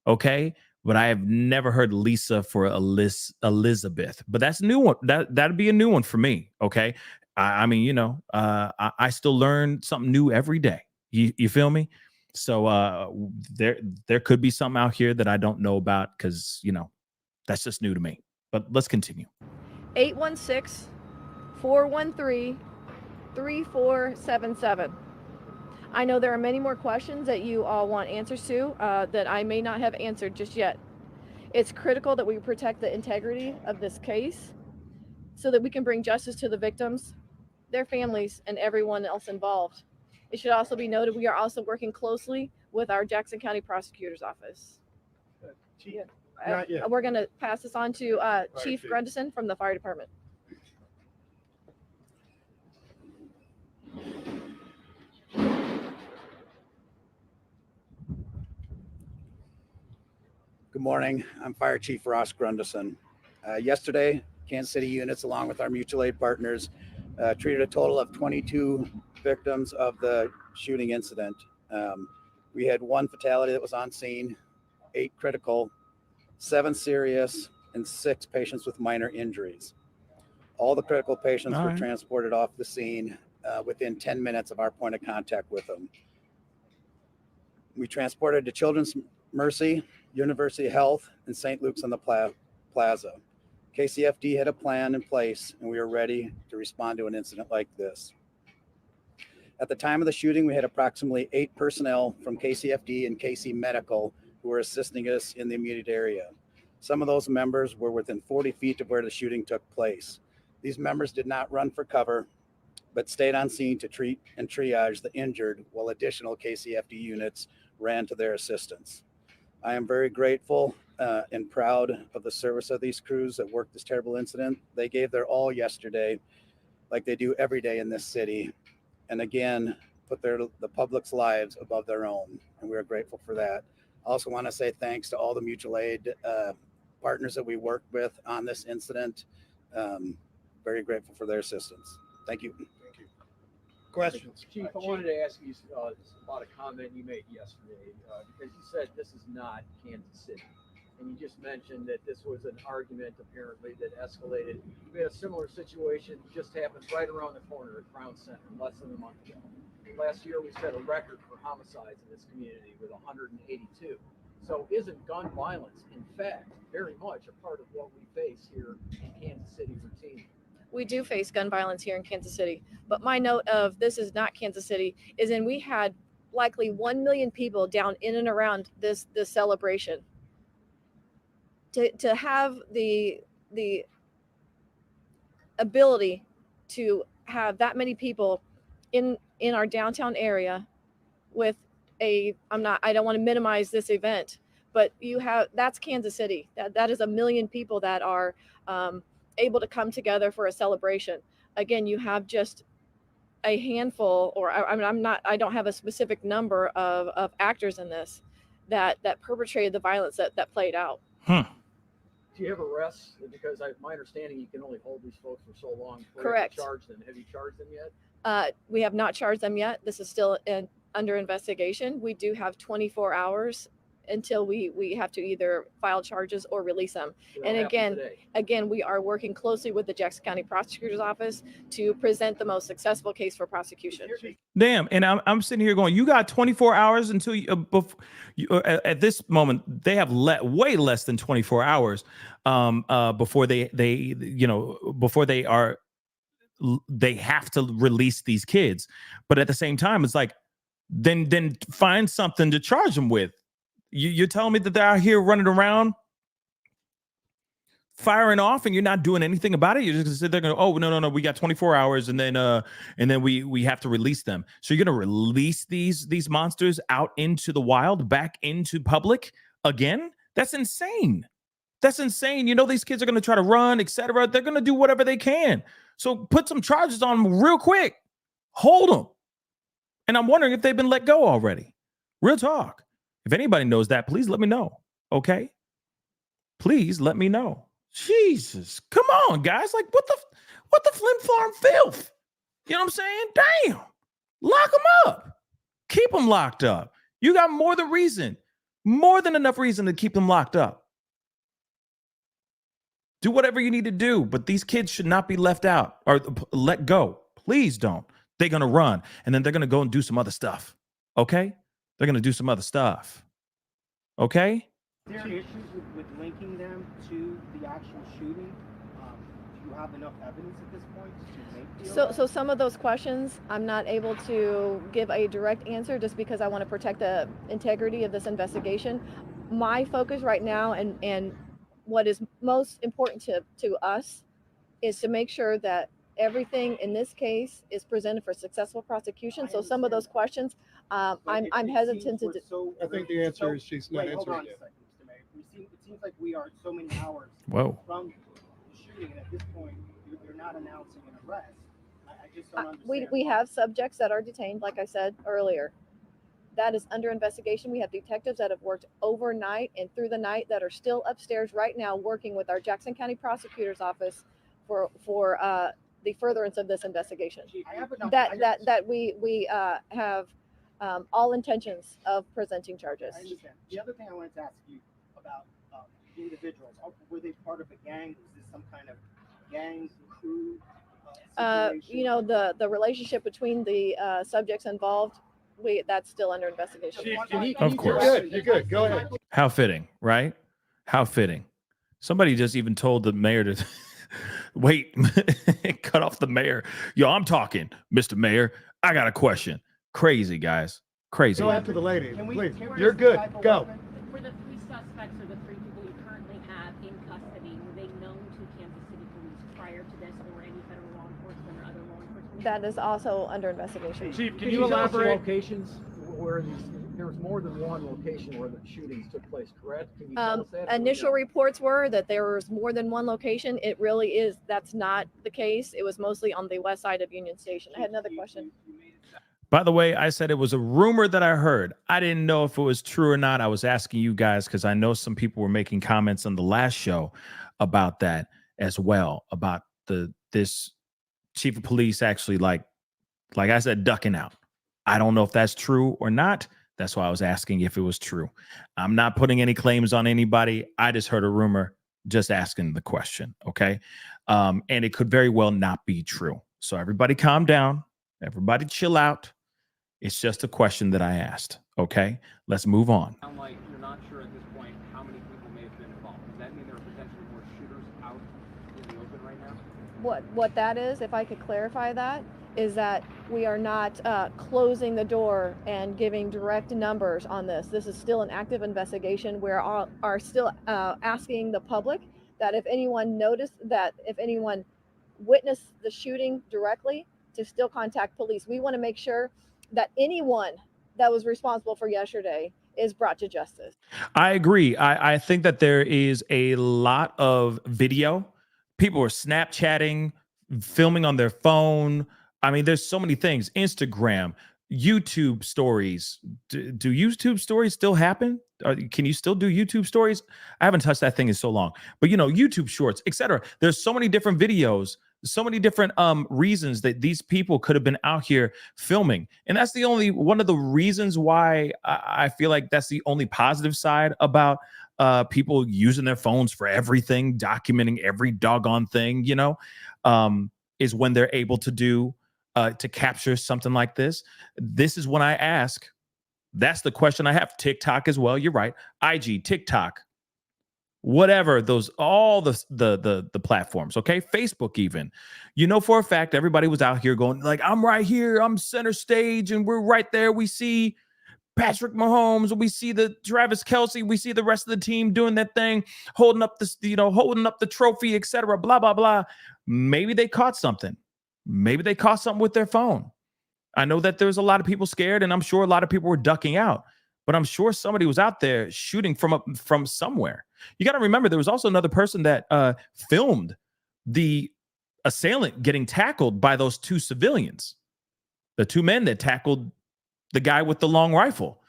okay, but I have never heard Lisa for Elizabeth. But that's a new one. That'd be a new one for me. Okay, I mean, I still learn something new every day. You feel me? So there could be something out here that I don't know about because that's just new to me. But let's continue. 816-413-3477. I know there are many more questions that you all want answers to that I may not have answered just yet. It's critical that we protect the integrity of this case so that we can bring justice to the victims, their families, and everyone else involved. It should also be noted we are also working closely with our Jackson County Prosecutor's Office. Not yet. We're going to pass this on to Chief Grundison from the Fire Department. Good morning. I'm Fire Chief Ross Grundison. Yesterday, Kansas City units, along with our mutual aid partners, treated a total of 22 victims of the shooting incident. We had 1 fatality that was on scene, 8 critical, 7 serious, and 6 patients with minor injuries. All the critical patients were transported off the scene within 10 minutes of our point of contact with them. We transported to Children's Mercy, University Health, and St. Luke's on the Plaza. KCFD had a plan in place, and we were ready to respond to an incident like this. At the time of the shooting, we had approximately 8 personnel from KCFD and KC Medical who were assisting us in the immediate area. Some of those members were within 40 feet of where the shooting took place. These members did not run for cover, but stayed on scene to treat and triage the injured while additional KCFD units ran to their assistance. I am very grateful and proud of the service of these crews that worked this terrible incident. They gave their all yesterday, like they do every day in this city, and again, put the public's lives above their own, and we are grateful for that. I also want to say thanks to all the mutual aid partners that we worked with on this incident. Very grateful for their assistance. Thank you. Thank you. Questions? Chief, I wanted to ask you about a comment you made yesterday, because you said this is not Kansas City. And you just mentioned that this was an argument apparently that escalated. We had a similar situation just happened right around the corner at Crown Center less than a month ago. Last year we set a record for homicides in this community with 182. So isn't gun violence, in fact, very much a part of what we face here in Kansas City routinely? We do face gun violence here in Kansas City, but my note of this is not Kansas City is in we had likely 1 million people down in and around this celebration. To have the ability to have that many people in our downtown area with I don't want to minimize this event, but that's Kansas City. That is 1 million people that are able to come together for a celebration. Again, you have just a handful, or I don't have a specific number of actors in this that perpetrated the violence that played out. Do you have arrests? Because my understanding, you can only hold these folks for so long. Correct. Charge them. Have you charged them yet? We have not charged them yet. This is still under investigation. We do have 24 hours until we have to either file charges or release them. And again, we are working closely with the Jackson County Prosecutor's Office to present the most successful case for prosecution. Damn, and I'm sitting here going, you got 24 hours until at this moment they have way less than 24 hours before they have to release these kids. But at the same time, it's like then find something to charge them with. You're telling me that they're out here running around firing off and you're not doing anything about it? You're just gonna sit there going, oh, no, we got 24 hours and then we have to release them. So you're gonna release these monsters out into the wild, back into public again? That's insane. That's insane. You know, these kids are gonna try to run, etc. They're gonna do whatever they can. So put some charges on them real quick. Hold them. And I'm wondering if they've been let go already. Real talk. If anybody knows that, please let me know. Okay? Please let me know. Jesus, come on, guys. Like, what the flim farm filth? You know what I'm saying? Damn. Lock them up. Keep them locked up. You got more than enough reason to keep them locked up. Do whatever you need to do, but these kids should not be left out or let go. Please don't. They're going to run, and then they're going to go and do some other stuff. Okay? They're going to do some other stuff. Okay? There are issues with linking them to the actual shooting. Do you have enough evidence at this point to make the arrest? So some of those questions, I'm not able to give a direct answer just because I want to protect the integrity of this investigation. My focus right now and what is most important to us is to make sure that everything in this case is presented for successful prosecution. So some of those questions, I'm hesitant to. I think the answer is she's not Hold on answering a yet. second, Mr. Mayor. It seems like we are so many hours Whoa. from the shooting, and at this point, you're not announcing an arrest. I just don't understand. We have subjects that are detained, like I said earlier. That is under investigation. We have detectives that have worked overnight and through the night that are still upstairs right now working with our Jackson County Prosecutor's Office for the furtherance of this investigation. We have all intentions of presenting charges. I understand. The other thing I wanted to ask you about the individuals, were they part of a gang? Was this some kind of gang crew situation? The relationship between the subjects involved, that's still under investigation. Of course. You're good. Go ahead. How fitting, right? How fitting. Somebody just even told the mayor to wait, cut off the mayor. Yo, I'm talking, Mr. Mayor. I got a question. Crazy, guys. Crazy. Go after the lady, please. can we You're good. describe a Go. weapon? For the three suspects or the three people you currently have this or any federal law enforcement or other law enforcement? That is also under investigation. Chief, can you elaborate? Locations where there was more than one location where the shootings took place, correct? Can you tell us that? Initial reports were that there was more than one location. It really is. That's not the case. It was mostly on the west side of Union Station. I had another question. By the way, I said it was a rumor that I heard. I didn't know if it was true or not. I was asking you guys because I know some people were making comments on the last show about that as well, about this chief of police actually like I said, ducking out. I don't know if that's true or not. That's why I was asking if it was true. I'm not putting any claims on anybody. I just heard a rumor, just asking the question. Okay. And it could very well not be true. So everybody calm down. Everybody chill out. It's just a question that I asked. Okay. Let's move on. Sound like you're not sure at this point how many people may have been involved. Does that mean there are potentially more shooters out in the open right now? What that is, if I could clarify that, is that we are not closing the door and giving direct numbers on this. This is still an active investigation. We are still asking the public that if anyone if anyone witnessed the shooting directly, to still contact police. We want to make sure that anyone that was responsible for yesterday is brought to justice. I agree. I think that there is a lot of video. People are Snapchatting, filming on their phone. I mean, there's so many things. Instagram, YouTube stories. Do YouTube stories still happen? Can you still do YouTube stories? I haven't touched that thing in so long. But, YouTube shorts, etc. There's so many different videos, so many different reasons that these people could have been out here filming. And that's one of the reasons why I feel like that's the only positive side about people using their phones for everything, documenting every doggone thing, is when they're able to do to capture something like this. This is when I ask. That's the question I have. TikTok as well. You're right. IG, TikTok, whatever, all the platforms. Okay. Facebook even, for a fact, everybody was out here going like, I'm right here. I'm center stage and we're right there. We see Patrick Mahomes. We see the Travis Kelce. We see the rest of the team doing that thing, holding up the trophy, etc. Blah, blah, blah. Maybe they caught something. Maybe they caught something with their phone. I know that there's a lot of people scared, and I'm sure a lot of people were ducking out. But I'm sure somebody was out there shooting from somewhere. You got to remember, there was also another person that filmed the assailant getting tackled by those two civilians, the two men that tackled the guy with the long rifle.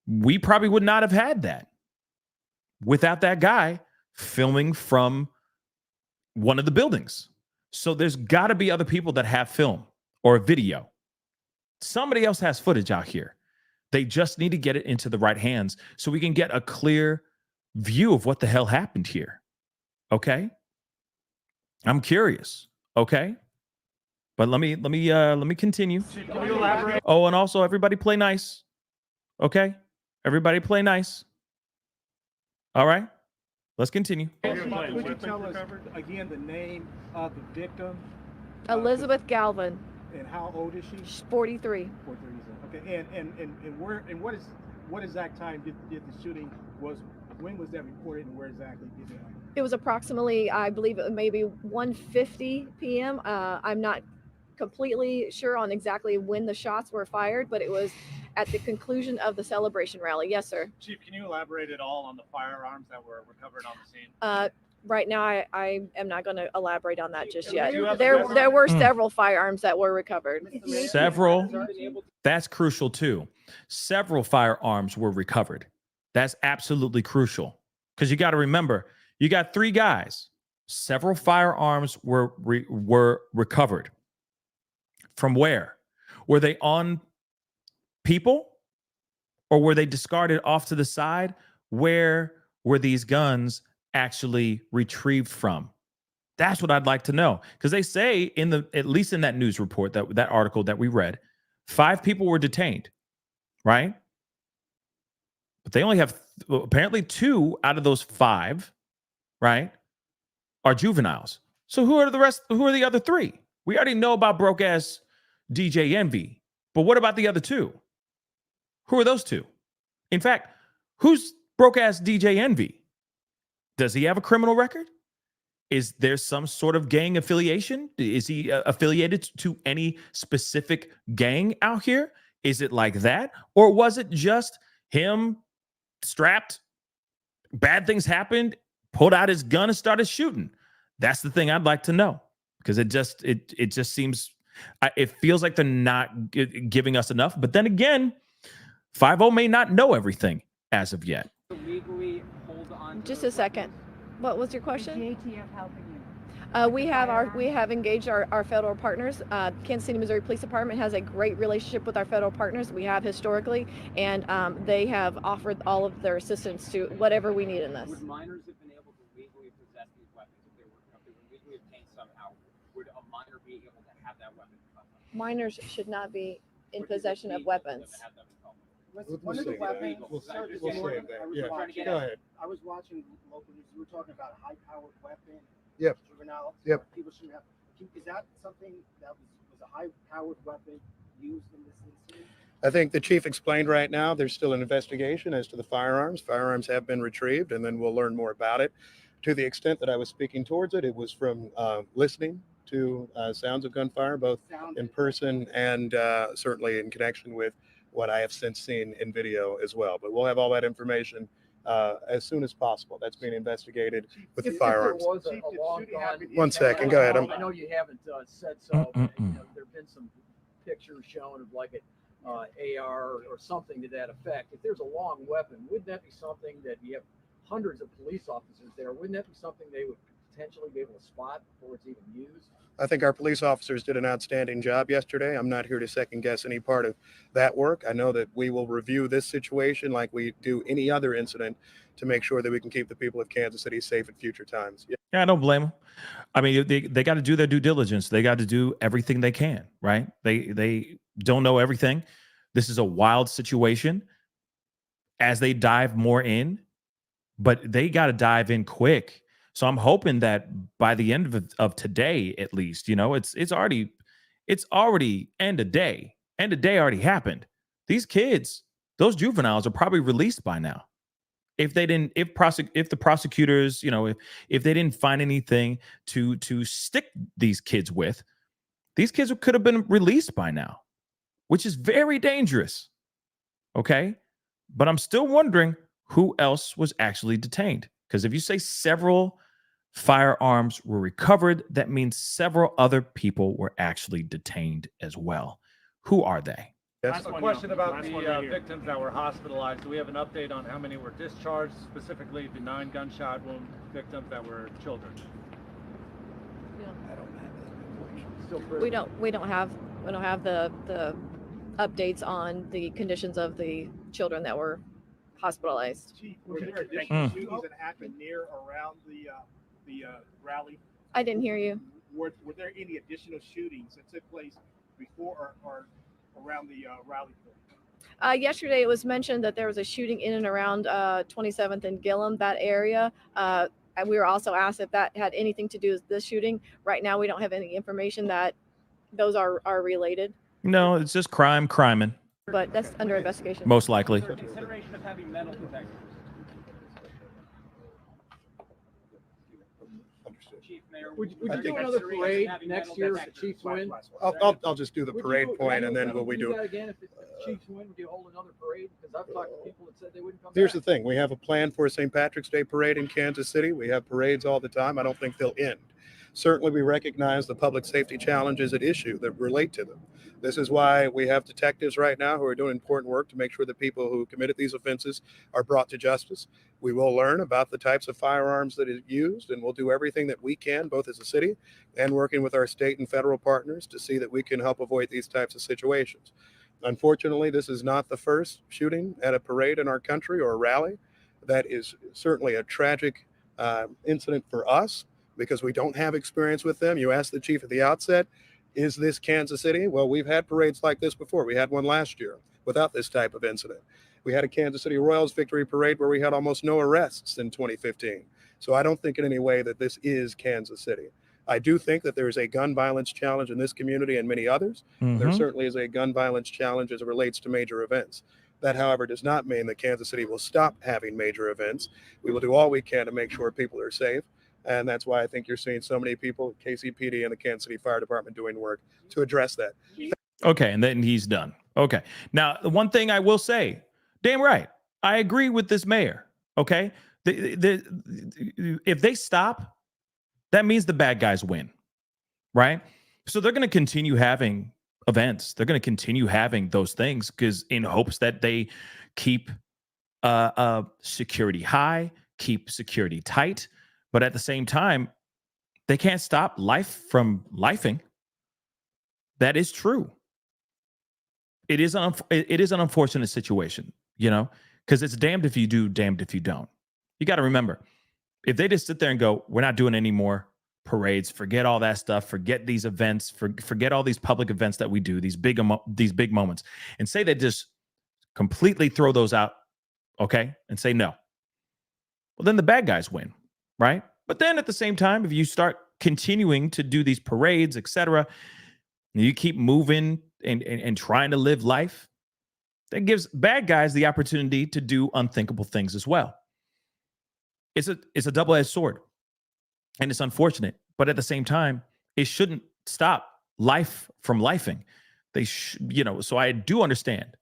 We probably would not have had that without that guy filming from one of the buildings. So there's got to be other people that have film or video. Somebody else has footage out here. They just need to get it into the right hands so we can get a clear view of what the hell happened here. Okay? I'm curious. Okay? But let me continue. Can you elaborate? Oh, and also everybody play nice. Okay? Everybody play nice. All right? Let's continue. Would you tell us again the name of the victim? Elizabeth Galvin. And how old is she? She's 43. 43. Okay. And what exact time did the shooting when was that reported and where exactly did it happen? It was approximately, I believe, maybe 1:50 p.m. I'm not completely sure on exactly when the shots were fired, but it was at the conclusion of the celebration rally. Yes, sir. Chief, can you elaborate at all on the firearms that were recovered on the scene? Right now, I am not going to elaborate on that just yet. There were several firearms that were recovered. Several. That's crucial too. Several firearms were recovered. That's absolutely crucial because you got to remember, you got three guys. Several firearms were recovered. From where? Were they on people or were they discarded off to the side? Where were these guns actually retrieved from? That's what I'd like to know, because they say at least in that news report, that article that we read, 5 people were detained, right? But they only have apparently 2 out of those 5, right, are juveniles. So who are the rest? Who are the other 3? We already know about broke ass DJ Envy, but what about the other 2? Who are those 2? In fact, who's broke ass DJ Envy? Does he have a criminal record? Is there some sort of gang affiliation? Is he affiliated to any specific gang out here? Is it like that? Or was it just him strapped, bad things happened, pulled out his gun and started shooting? That's the thing I'd like to know, because it just seems, it feels like they're not giving us enough. But then again, 5-0 may not know everything as of yet. Legally hold on to Just those a second. weapons? What was your question? Is the ATF helping you? We have engaged our federal partners. Kansas City, Missouri Police Department has a great relationship with our federal partners. We have historically, and they have offered all of their assistance to whatever we need in this. Would minors have been able to legally possess these weapons if they were legally obtained somehow? Would a minor be able to have that weapon? Minors should not be in Would it be possession of legal for them weapons. to have them in public? We'll One of the save that. weapons, We'll sir, save this morning, that. I was Yeah, watching- go ahead. I was watching local news. You were talking about a high-powered weapon. Yep. Juvenile. Yep. People shouldn't have. Is that something that was a high-powered weapon used in this incident? I think the chief explained right now there's still an investigation as to the firearms. Firearms have been retrieved, and then we'll learn more about it. To the extent that I was speaking towards it, it was from listening to sounds of gunfire, both in person and certainly in connection with what I have since seen in video as well. But we'll have all that information as soon as possible. That's being investigated with the If firearms. there was a long gone. One second, go ahead. I know you haven't said so. But, there have been some pictures shown of like an AR or something to that effect. If there's a long weapon, wouldn't that be something that you have hundreds of police officers there? Wouldn't that be something they would potentially be able to spot before it's even used? I think our police officers did an outstanding job yesterday. I'm not here to second guess any part of that work. I know that we will review this situation like we do any other incident to make sure that we can keep the people of Kansas City safe at future times. Yeah, I don't blame them. I mean, they got to do their due diligence. They got to do everything they can, right? They don't know everything. This is a wild situation as they dive more in, but they got to dive in quick. So I'm hoping that by the end of today, at least, it's already end of day. End of day already happened. These kids, those juveniles, are probably released by now. If the prosecutors, if they didn't find anything to stick these kids with, these kids could have been released by now, which is very dangerous. Okay, but I'm still wondering who else was actually detained, because if you say several firearms were recovered, that means several other people were actually detained as well. Who are they? Yes. A question about the victims that were hospitalized. Do we have an update on how many were discharged, specifically the 9 gunshot wound victims that were children? I don't have that information. We don't have the updates on the conditions of the children that were hospitalized. Chief, were there additional shootings that happened near around the rally? I didn't hear you. Were there any additional shootings that took place before or around the rally? Yesterday, it was mentioned that there was a shooting in and around 27th and Gillum, that area. And we were also asked if that had anything to do with this shooting. Right now, we don't have any information that those are related, No, it's just criming, but that's under investigation. most likely. Is there consideration of having metal detectors? Chief Mayor, Would I you think- do another parade next year if the Chiefs win? I'll just do the Would parade you- point, and then would we you do. that again if the Chiefs win? Would you hold another parade? Because I've talked to people that said they wouldn't come Here's back. the thing. We have a plan for a St. Patrick's Day parade in Kansas City. We have parades all the time. I don't think they'll end. Certainly, we recognize the public safety challenges at issue that relate to them. This is why we have detectives right now who are doing important work to make sure that people who committed these offenses are brought to justice. We will learn about the types of firearms that is used, and we'll do everything that we can, both as a city and working with our state and federal partners, to see that we can help avoid these types of situations. Unfortunately, this is not the first shooting at a parade in our country or a rally. That is certainly a tragic incident for us because we don't have experience with them. You asked the chief at the outset, is this Kansas City? Well, we've had parades like this before. We had one last year without this type of incident. We had a Kansas City Royals victory parade where we had almost no arrests in 2015. So I don't think in any way that this is Kansas City. I do think that there is a gun violence challenge in this community and many others. There certainly is a gun violence challenge as it relates to major events. That, however, does not mean that Kansas City will stop having major events. We will do all we can to make sure people are safe. And that's why I think you're seeing so many people, KCPD and the Kansas City Fire Department, doing work to address that. Okay, and then he's done. Okay. Now, the one thing I will say, damn right, I agree with this mayor. Okay. If they stop, that means the bad guys win, right? So they're going to continue having events. They're going to continue having those things because in hopes that they keep security high, keep security tight, but at the same time, they can't stop life from lifing. That is true. It is an unfortunate situation, you know, because it's damned if you do, damned if you don't. You got to remember, if they just sit there and go, we're not doing any more parades, forget all that stuff, forget these events, forget all these public events that we do, these big moments, and say they just completely throw those out, okay, and say no. Well, then the bad guys win, right? But then at the same time, if you start continuing to do these parades, etc., you keep moving and trying to live life, that gives bad guys the opportunity to do unthinkable things as well. It's a double-edged sword, and it's unfortunate, but at the same time, it shouldn't stop life from lifing. So I do understand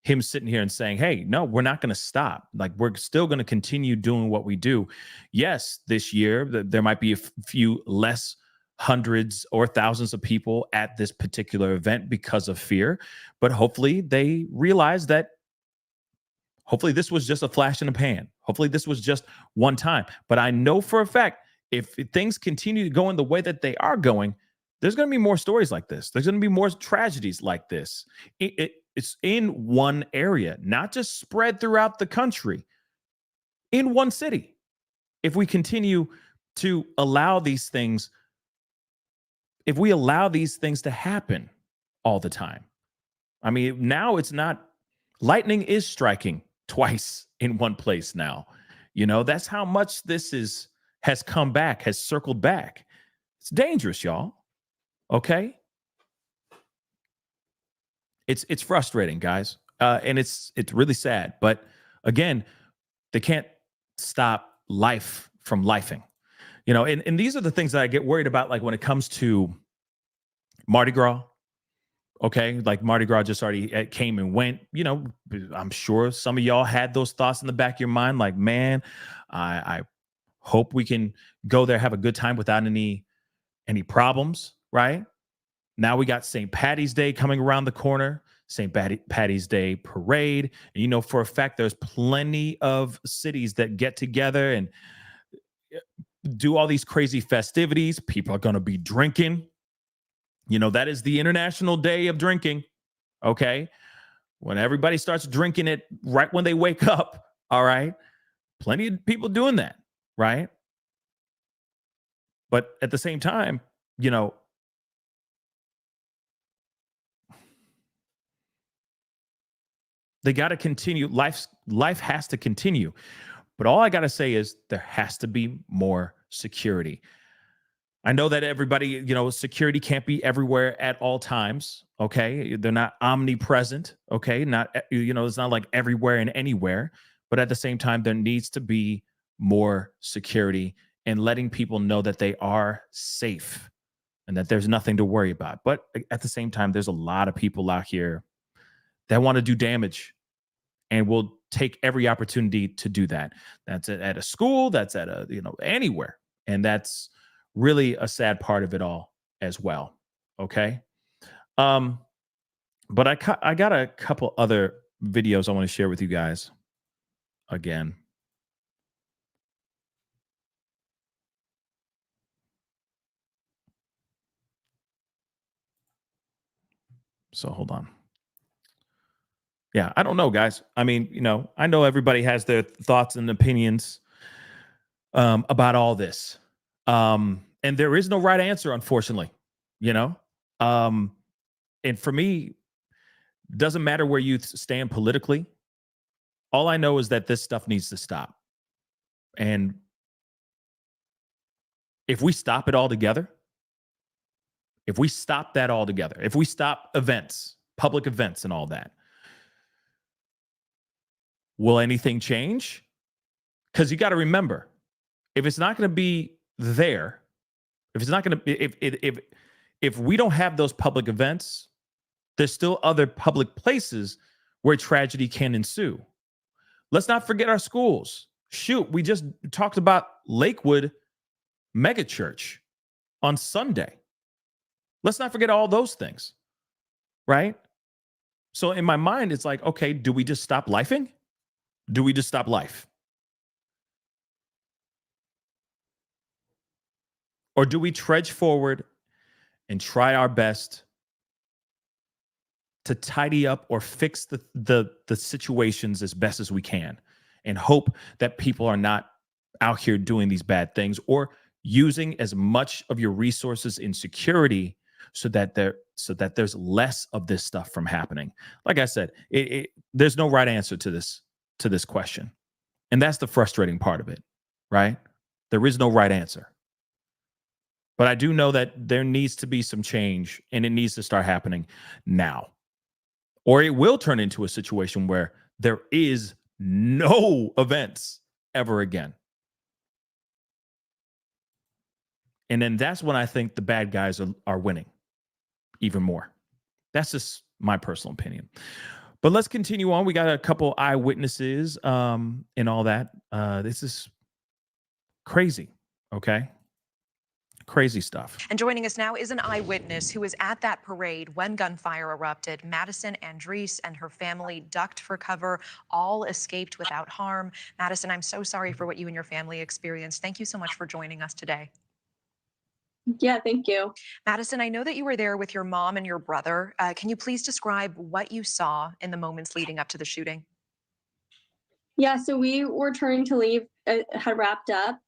him sitting here and saying, hey, no, we're not going to stop. Like, we're still going to continue doing what we do. Yes, this year, there might be a few less hundreds or thousands of people at this particular event because of fear, but hopefully they realize that hopefully this was just a flash in the pan. Hopefully this was just one time. But I know for a fact, if things continue to go in the way that they are going, there's going to be more stories like this. There's going to be more tragedies like this. It's in one area, not just spread throughout the country, in one city. If we continue to allow these things, if we allow these things to happen all the time. I mean, now it's not, lightning is striking twice in one place now. You know, that's how much this has come back, has circled back. It's dangerous, y'all. Okay? It's frustrating, guys. And it's really sad. But again, they can't stop life from lifing. You know, and these are the things that I get worried about, like when it comes to Mardi Gras. Okay, like Mardi Gras just already came and went. You know, I'm sure some of y'all had those thoughts in the back of your mind, like, man, I hope we can go there, have a good time without any problems, right? Now we got St. Patty's Day coming around the corner, St. Patty's Day parade. And you know, for a fact, there's plenty of cities that get together and do all these crazy festivities. People are going to be drinking. You know, that is the International Day of Drinking. Okay. When everybody starts drinking it right when they wake up. All right. Plenty of people doing that. Right. But at the same time, you know, they got to continue. Life has to continue. But all I got to say is there has to be more security. I know that everybody, you know, security can't be everywhere at all times. Okay. They're not omnipresent. Okay. Not, you know, it's not like everywhere and anywhere. But at the same time, there needs to be more security and letting people know that they are safe and that there's nothing to worry about. But at the same time, there's a lot of people out here that want to do damage and will take every opportunity to do that. That's at a school, that's at a, you know, anywhere. And that's really a sad part of it all as well. Okay. But I got a couple other videos I want to share with you guys again. So hold on. Yeah, I don't know, guys. I mean, you know, I know everybody has their thoughts and opinions about all this. And there is no right answer, unfortunately, you know? And for me, doesn't matter where you stand politically. All I know is that this stuff needs to stop. And if we stop it all together, if we stop that all together, if we stop events, public events and all that, will anything change? Because you got to remember, if it's not going to be there, if it's not going to, if we don't have those public events, there's still other public places where tragedy can ensue. Let's not forget our schools. Shoot, we just talked about Lakewood Megachurch on Sunday. Let's not forget all those things, right? So in my mind, it's like, okay, do we just stop lifing? Do we just stop life? Or do we trudge forward and try our best to tidy up or fix the situations as best as we can and hope that people are not out here doing these bad things, or using as much of your resources in security so that there's less of this stuff from happening? Like I said, there's no right answer to this question. And that's the frustrating part of it, right? There is no right answer. But I do know that there needs to be some change, and it needs to start happening now. Or it will turn into a situation where there is no events ever again. And then that's when I think the bad guys are winning even more. That's just my personal opinion. But let's continue on. We got a couple eyewitnesses and all that. This is crazy, okay? Crazy stuff. And joining us now is an eyewitness who was at that parade when gunfire erupted. Madison Andrees and her family ducked for cover, all escaped without harm. Madison, I'm so sorry for what you and your family experienced. Thank you so much for joining us today. Yeah, thank you. Madison, I know that you were there with your mom and your brother. Can you please describe what you saw in the moments leading up to the shooting? Yeah, so we were turning to leave, had wrapped up.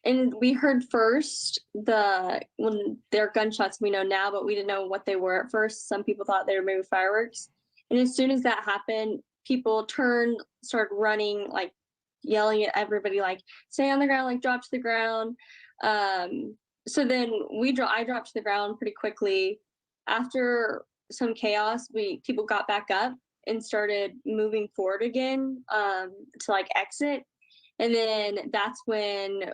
And we heard first when their gunshots, we know now, but we didn't know what they were at first. Some people thought they were maybe fireworks. And as soon as that happened, people turned, started running, like yelling at everybody, like, stay on the ground, like drop to the ground. So then I dropped to the ground pretty quickly. After some chaos, people got back up and started moving forward again to like exit. And then that's when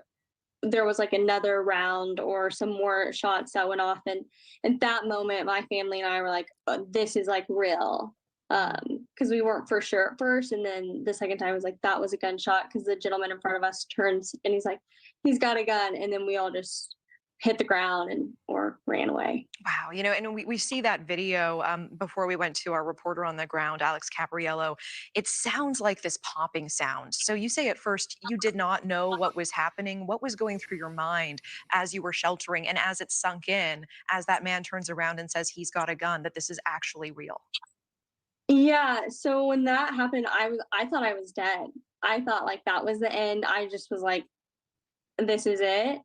there was like another round or some more shots that went off. And at that moment, my family and I were like, oh, this is like real. Because we weren't for sure at first. And then the second time was like, that was a gunshot, because the gentleman in front of us turns and he's like, he's got a gun. And then we all just hit the ground or ran away. Wow. You know, and we see that video before we went to our reporter on the ground, Alex Capriello. It sounds like this popping sound. So you say at first you did not know what was happening. What was going through your mind as you were sheltering and as it sunk in, as that man turns around and says he's got a gun, that this is actually real? Yeah. So when that happened, I thought I was dead. I thought like that was the end. I just was like, this is it.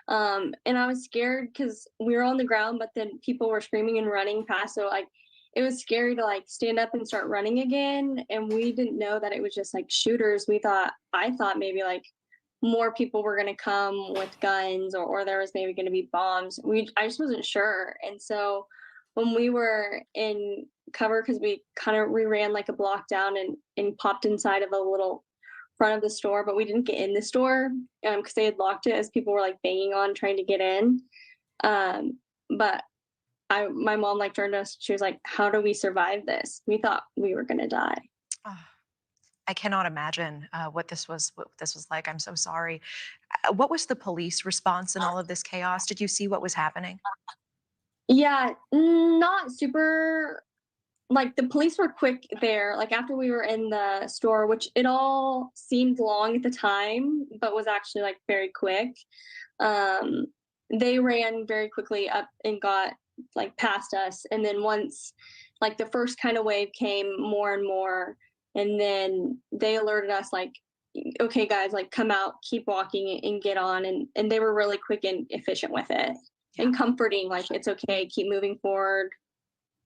And I was scared because we were on the ground, but then people were screaming and running past. So like, it was scary to like stand up and start running again. And we didn't know that it was just like shooters. I thought maybe like more people were going to come with guns, or there was maybe going to be bombs. I just wasn't sure. And so when we were in cover, because we ran like a block down and popped inside of a little front of the store, but we didn't get in the store because they had locked it as people were like banging on trying to get in. But my mom like turned to us. She was like, "How do we survive this? We thought we were gonna die." Oh, I cannot imagine what this was like. I'm so sorry. What was the police response in all of this chaos? Did you see what was happening? Yeah, not super. Like the police were quick there, like after we were in the store, which it all seemed long at the time, but was actually like very quick. They ran very quickly up and got like past us. And then once like the first kind of wave came, more and more, and then they alerted us like, okay guys, like come out, keep walking and get on. And they were really quick and efficient with it and comforting, like it's okay, keep moving forward.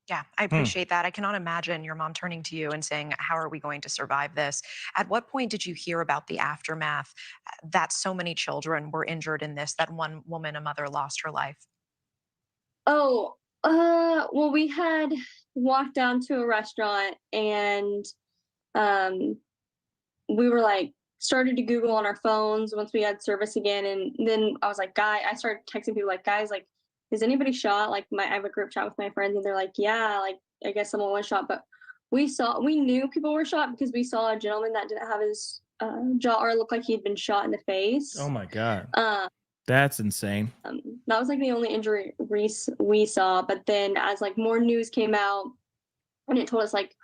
Yeah, I appreciate that. I cannot imagine your mom turning to you and saying, how are we going to survive this? At what point did you hear about the aftermath, that so many children were injured in this, that one woman, a mother, lost her life? Oh, well, we had walked down to a restaurant and we were like, started to Google on our phones once we had service again. And then I was like, I started texting people like, guys, like, is anybody shot? Like I have a group chat with my friends and they're like, yeah, like, I guess someone was shot. But we knew people were shot because we saw a gentleman that didn't have his jaw, or looked like he'd been shot in the face. Oh my God. That's insane. That was like the only injury we saw. But then as like more news came out and it told us like,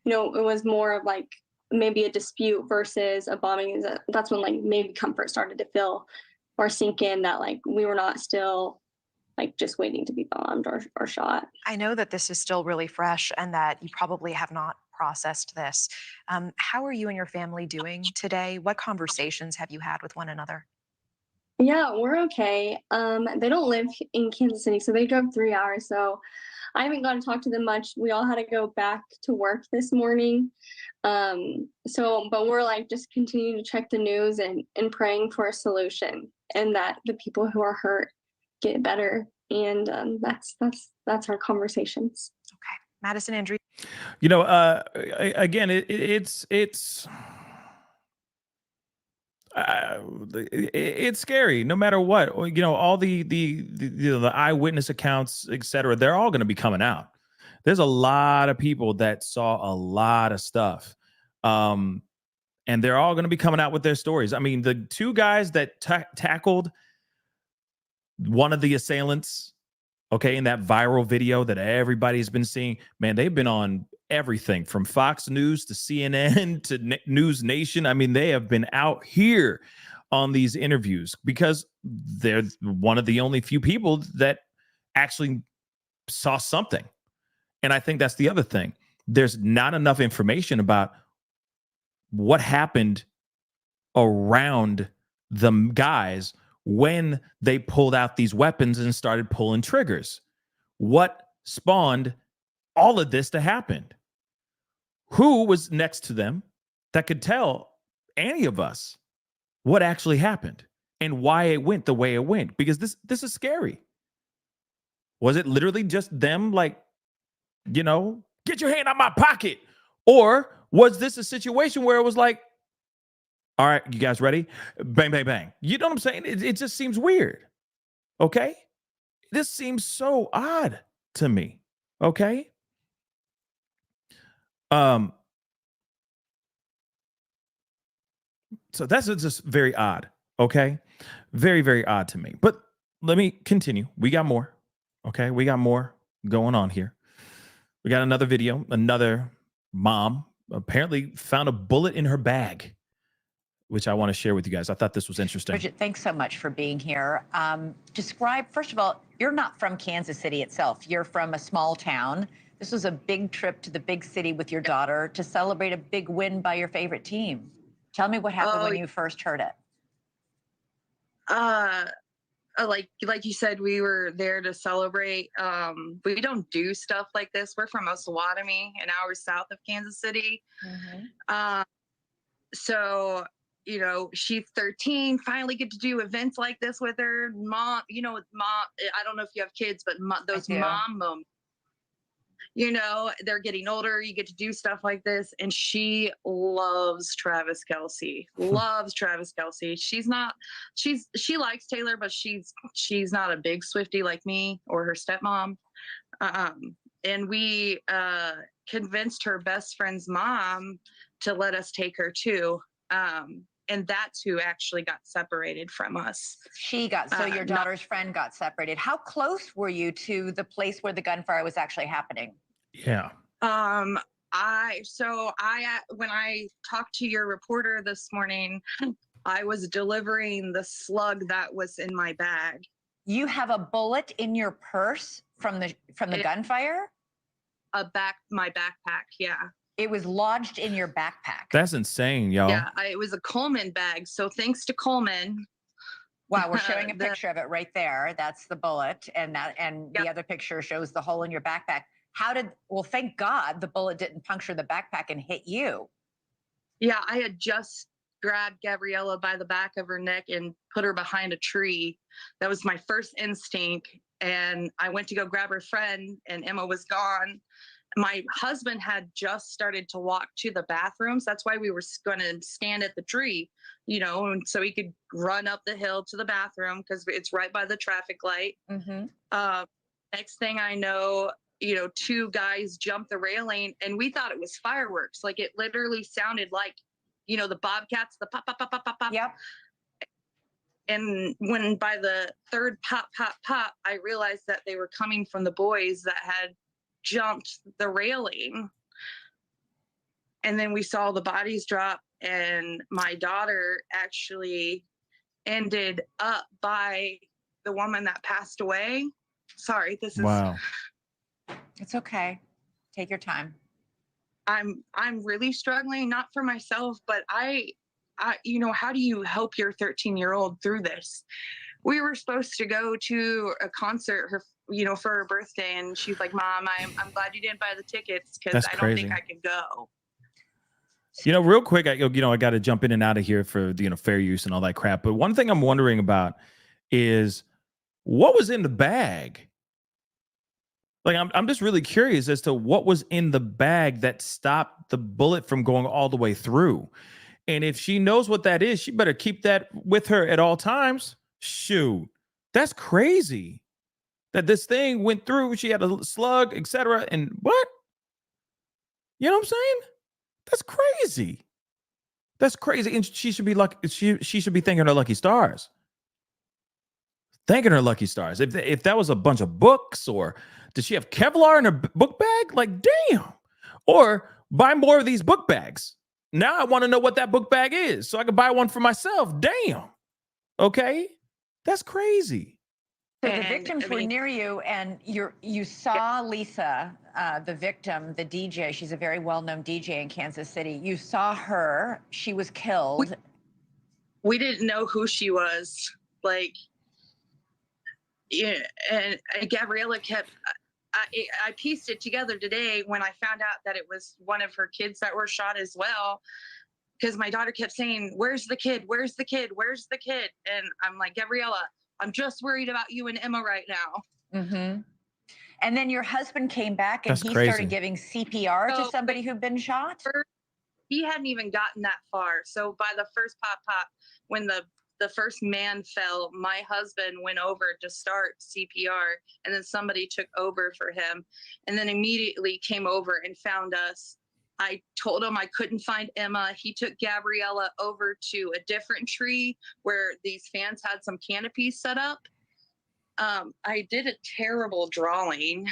you know, it was more of like maybe a dispute versus a bombing, that's when like maybe comfort started to feel or sink in that like we were not still like just waiting to be bombed or shot. I know that this is still really fresh and that you probably have not processed this. How are you and your family doing today? What conversations have you had with one another? Yeah, we're okay. They don't live in Kansas City, so they drove 3 hours. So I haven't gotten to talk to them much. We all had to go back to work this morning. But we're like just continuing to check the news and praying for a solution and that the people who are hurt get better. And that's our conversations. Okay. Madison, Andrew. You know, again, it's scary no matter what. You know, all the eyewitness accounts, etc., they're all going to be coming out. There's a lot of people that saw a lot of stuff, and they're all going to be coming out with their stories. I mean, the two guys that tackled one of the assailants, okay, in that viral video that everybody's been seeing, man, they've been on everything from Fox News to CNN to News Nation. I mean, they have been out here on these interviews because they're one of the only few people that actually saw something. And I think that's the other thing. There's not enough information about what happened around the guys when they pulled out these weapons and started pulling triggers. What spawned all of this to happen? Who was next to them that could tell any of us what actually happened and why it went the way it went? Because this is scary. Was it literally just them like, you know, get your hand out my pocket? Or was this a situation where it was like, all right, you guys ready? Bang, bang, bang. You know what I'm saying? It just seems weird. Okay? This seems so odd to me. Okay? So that's just very odd. Okay? Very, very odd to me. But let me continue. We got more. Okay? We got more going on here. We got another video. Another mom apparently found a bullet in her bag, which I want to share with you guys. I thought this was interesting. Bridget, thanks so much for being here. Describe, first of all, you're not from Kansas City itself. You're from a small town. This was a big trip to the big city with your daughter to celebrate a big win by your favorite team. Tell me what happened when you first heard it. Like you said, we were there to celebrate. We don't do stuff like this. We're from Osawatomie, an hour south of Kansas City. So, you know, she's 13, finally get to do events like this with her mom. You know, mom, I don't know if you have kids, but those mom moments, you know, they're getting older. You get to do stuff like this. And she loves Travis Kelce, loves Travis Kelce. She likes Taylor, but she's not a big Swiftie like me or her stepmom. And we convinced her best friend's mom to let us take her too. And that's who actually got separated from us. So your daughter's friend got separated. How close were you to the place where the gunfire was actually happening? Yeah. When I talked to your reporter this morning, I was delivering the slug that was in my bag. You have a bullet in your purse from the gunfire? My backpack, yeah. It was lodged in your backpack. That's insane, y'all. Yeah, it was a Coleman bag. So thanks to Coleman. Wow, we're showing a picture of it right there. That's the bullet, and the other picture shows the hole in your backpack. Well, thank God the bullet didn't puncture the backpack and hit you. Yeah, I had just grabbed Gabriella by the back of her neck and put her behind a tree. That was my first instinct. And I went to go grab her friend, and Emma was gone. my husband had just started to walk to the bathrooms. That's why we were going to stand at the tree, you know, and so he could run up the hill to the bathroom because it's right by the traffic light. Next thing I know, you know, two guys jumped the railing and we thought it was fireworks. Like it literally sounded like, you know, the bobcats, the pop, pop, pop, pop, pop, pop. Yep. And when by the third pop, pop, pop, I realized that they were coming from the boys that had jumped the railing. And then we saw the bodies drop, and my daughter actually ended up by the woman that passed away. Sorry, this is Wow. It's okay. Take your time. I'm really struggling, not for myself, but I you know, how do you help your 13-year-old through this? We were supposed to go to a concert you know, for her birthday, and she's like, Mom, I'm glad you didn't buy the tickets because I don't think I can go. You know, real quick, I got to jump in and out of here for, you know, fair use and all that crap. But one thing I'm wondering about is what was in the bag? Like, I'm just really curious as to what was in the bag that stopped the bullet from going all the way through. And if she knows what that is, she better keep that with her at all times. Shoot, that's crazy that this thing went through. She had a slug, etc. And what? You know what I'm saying? That's crazy. That's crazy. And she should be lucky. She should be thanking her lucky stars. Thanking her lucky stars. If that was a bunch of books, or did she have Kevlar in her book bag? Like, damn. Or buy more of these book bags. Now I want to know what that book bag is so I can buy one for myself. Damn. Okay. That's crazy. So the victims were near you, and you saw Lisa, the victim, the DJ. She's a very well-known DJ in Kansas City. You saw her. She was killed. We didn't know who she was. Like, yeah, and Gabriella kept. I pieced it together today when I found out that it was one of her kids that were shot as well. Because my daughter kept saying, "Where's the kid? Where's the kid? Where's the kid?" And I'm like, Gabriella, I'm just worried about you and Emma right now. Mm-hmm. And then your husband came back, and That's he crazy. started giving CPR to somebody who'd been shot. He hadn't even gotten that far. So by the first pop, when the first man fell, my husband went over to start CPR, and then somebody took over for him, and then immediately came over and found us. I told him I couldn't find Emma. He took Gabriella over to a different tree where these fans had some canopies set up. I did a terrible drawing.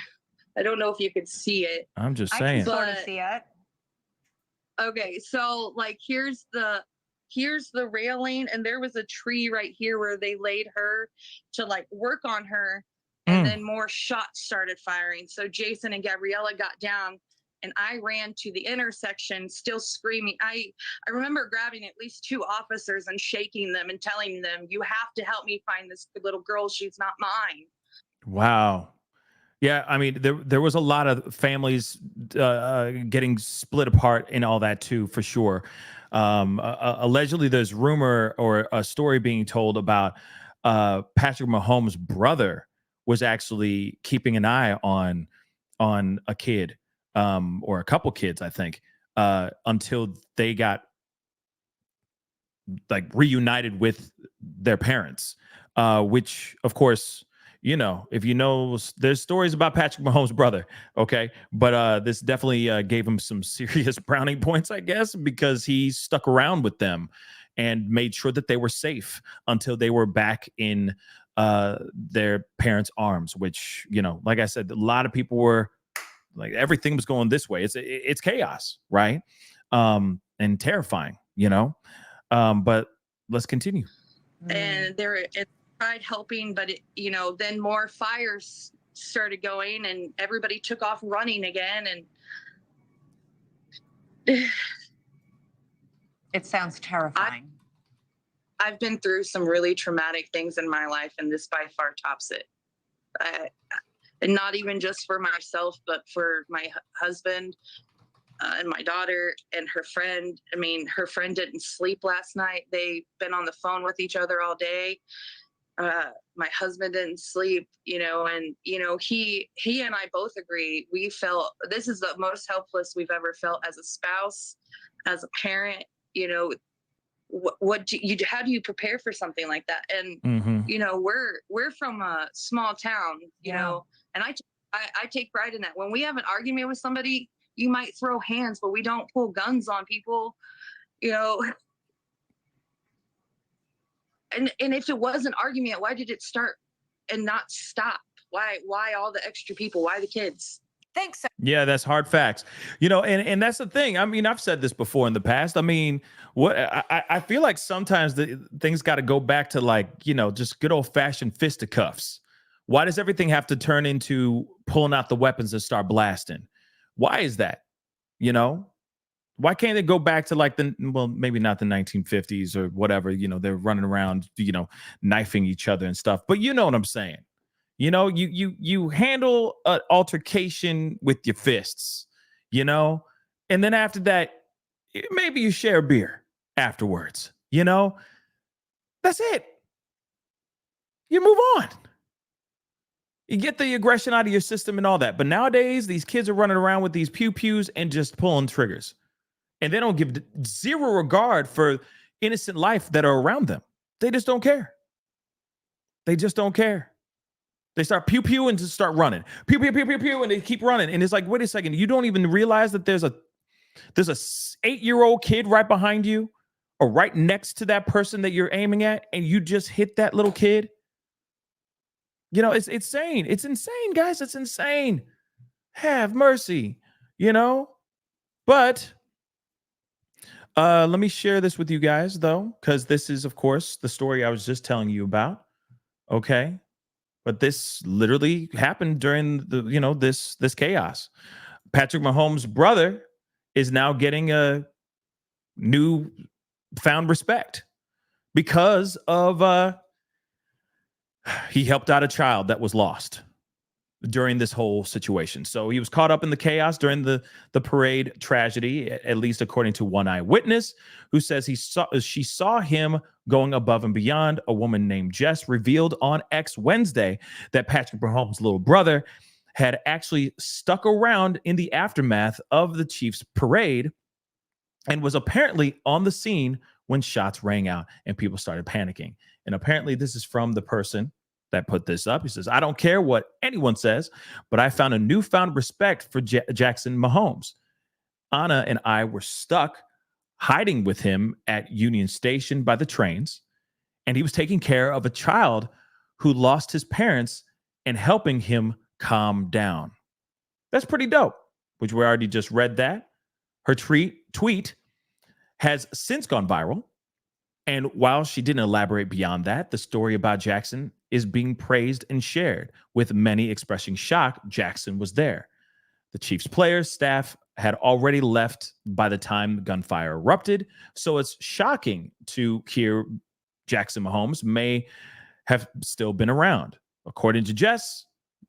I don't know if you could see it. I'm just saying. I can sort of see it. Okay, so like here's the railing, and there was a tree right here where they laid her to like work on her, and then more shots started firing. So Jason and Gabriella got down, and I ran to the intersection still screaming. I remember grabbing at least two officers and shaking them and telling them, "You have to help me find this little girl. She's not mine." Wow. Yeah, I mean, there was a lot of families getting split apart and all that too, for sure. Allegedly, there's rumor or a story being told about Patrick Mahomes' brother was actually keeping an eye on a kid or a couple kids, I think, until they got like reunited with their parents, which, of course, you know, if you know, there's stories about Patrick Mahomes' brother, okay? But this definitely gave him some serious brownie points, I guess, because he stuck around with them and made sure that they were safe until they were back in their parents' arms, which, you know, like I said, a lot of people were like, everything was going this way. It's chaos, right? And terrifying, you know? But let's continue. And it tried helping, but you know, then more fires started going, and everybody took off running again. And it sounds terrifying. I've been through some really traumatic things in my life, and this by far tops it. And not even just for myself, but for my husband and my daughter and her friend. I mean, her friend didn't sleep last night. They've been on the phone with each other all day. My husband didn't sleep, and he and I both agree. We felt this is the most helpless we've ever felt as a spouse, as a parent. What do you how do you prepare for something like that? And we're from a small town, and I take pride in that. When we have an argument with somebody, you might throw hands, but we don't pull guns on people, and if it was an argument, why did it start and not stop? Why all the extra people? Why the kids? Thanks. Yeah, that's hard facts. And that's the thing. I mean, I've said this before in the past. I mean, what I feel like sometimes things got to go back to just good old fashioned fisticuffs. Why does everything have to turn into pulling out the weapons and start blasting? Why is that? Why can't they go back to maybe not the 1950s or whatever, they're running around, knifing each other and stuff. But you know what I'm saying? You handle an altercation with your fists, and then after that, maybe you share a beer afterwards, that's it. You move on. You get the aggression out of your system and all that. But nowadays, these kids are running around with these pew-pews and just pulling triggers. And they don't give zero regard for innocent life that are around them. They just don't care. They just don't care. They start pew-pew and just start running. Pew, pew, pew, pew, pew, and they keep running. And it's like, wait a second. You don't even realize that there's a 8-year-old kid right behind you or right next to that person that you're aiming at, and you just hit that little kid. It's insane. It's insane, guys. It's insane. Have mercy, But let me share this with you guys, though, because this is, of course, the story I was just telling you about. Okay. But this literally happened during this chaos. Patrick Mahomes' brother is now getting a new found respect because of he helped out a child that was lost during this whole situation. So he was caught up in the chaos during the parade tragedy, at least according to one eyewitness who says she saw him going above and beyond. A woman named Jess revealed on X Wednesday that Patrick Mahomes' little brother had actually stuck around in the aftermath of the Chiefs parade and was apparently on the scene when shots rang out and people started panicking. And apparently this is from the person that put this up. He says, "I don't care what anyone says, but I found a newfound respect for Jackson Mahomes. Anna and I were stuck hiding with him at Union Station by the trains, and he was taking care of a child who lost his parents and helping him calm down." That's pretty dope, which we already just read that. Her tweet has since gone viral. And while she didn't elaborate beyond that, the story about Jackson is being praised and shared, with many expressing shock Jackson was there. The Chiefs players, staff had already left by the time gunfire erupted, so it's shocking to hear Jackson Mahomes may have still been around. According to Jess,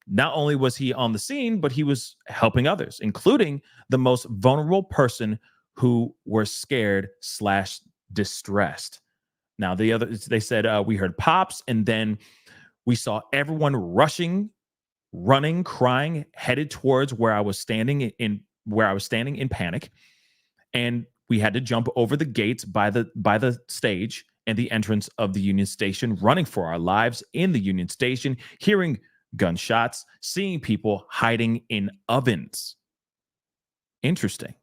not only was he on the scene, but he was helping others, including the most vulnerable person who were scared/distressed. Now, they said we heard pops, and then we saw everyone rushing, running, crying, headed towards where I was standing in panic. And we had to jump over the gates by the stage and the entrance of the Union Station, running for our lives in the Union Station, hearing gunshots, seeing people hiding in ovens. Interesting.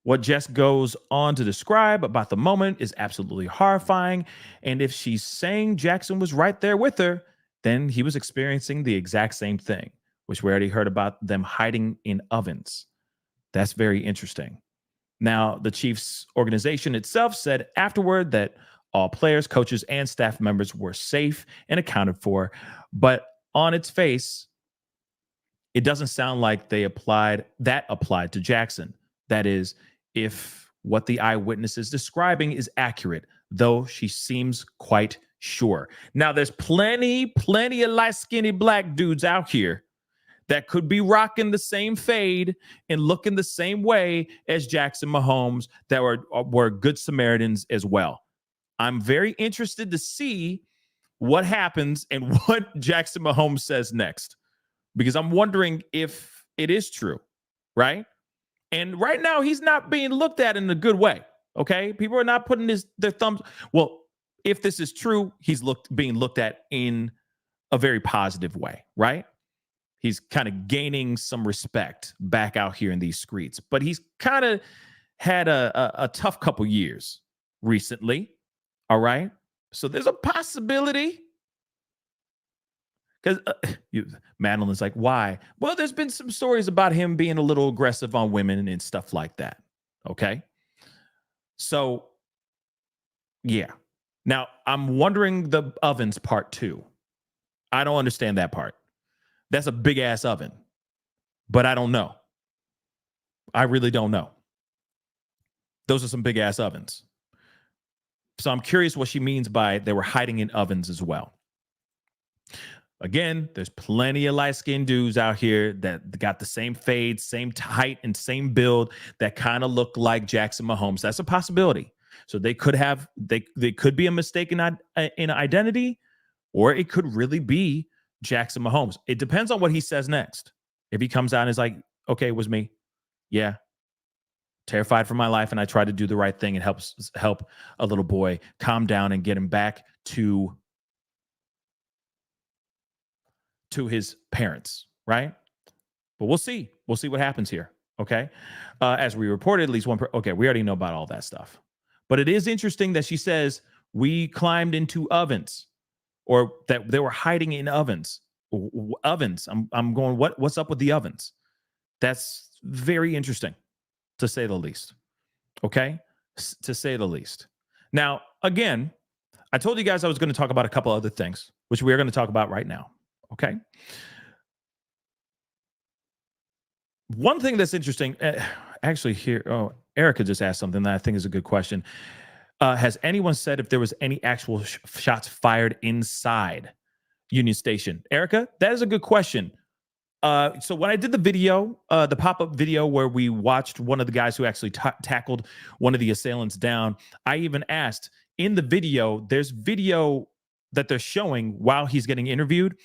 What Jess goes on to describe about the moment is absolutely horrifying. And if she's saying Jackson was right there with her, then he was experiencing the exact same thing, which we already heard about them hiding in ovens. That's very interesting. Now, the Chiefs organization itself said afterward that all players, coaches, and staff members were safe and accounted for. But on its face, it doesn't sound like that applied to Jackson. That is, if what the eyewitness is describing is accurate, though she seems quite sure. Now, there's plenty of light, skinny black dudes out here that could be rocking the same fade and looking the same way as Jackson Mahomes that were good Samaritans as well. I'm very interested to see what happens and what Jackson Mahomes says next, because I'm wondering if it is true, right? And right now, he's not being looked at in a good way. Okay, people are not putting their thumbs. Well, if this is true, he's being looked at in a very positive way, right? He's kind of gaining some respect back out here in these streets, but he's kind of had a tough couple years recently. All right, so there's a possibility. Because Madeline's like, why? Well, there's been some stories about him being a little aggressive on women and stuff like that. Okay. So, yeah. Now, I'm wondering the ovens part too. I don't understand that part. That's a big ass oven. But I don't know. I really don't know. Those are some big ass ovens. So I'm curious what she means by they were hiding in ovens as well. Again, there's plenty of light-skinned dudes out here that got the same fade, same height, and same build that kind of look like Jackson Mahomes. That's a possibility. So they could have, they could be a mistake in identity, or it could really be Jackson Mahomes. It depends on what he says next. If he comes out and is like, okay, it was me. Yeah. Terrified for my life, and I tried to do the right thing and help a little boy calm down and get him back to his parents, right? But we'll see. We'll see what happens here, okay? As we reported, at least one... okay, we already know about all that stuff. But it is interesting that she says we climbed into ovens, or that they were hiding in ovens. Ovens. I'm going, what's up with the ovens? That's very interesting, to say the least, okay? To say the least. Now, again, I told you guys I was going to talk about a couple other things, which we are going to talk about right now. Okay. One thing that's interesting, actually here, Erica just asked something that I think is a good question. Has anyone said if there was any actual shots fired inside Union Station? Erica, that is a good question. So when I did the video, the pop-up video where we watched one of the guys who actually tackled one of the assailants down, I even asked in the video, there's video that they're showing while he's getting interviewed.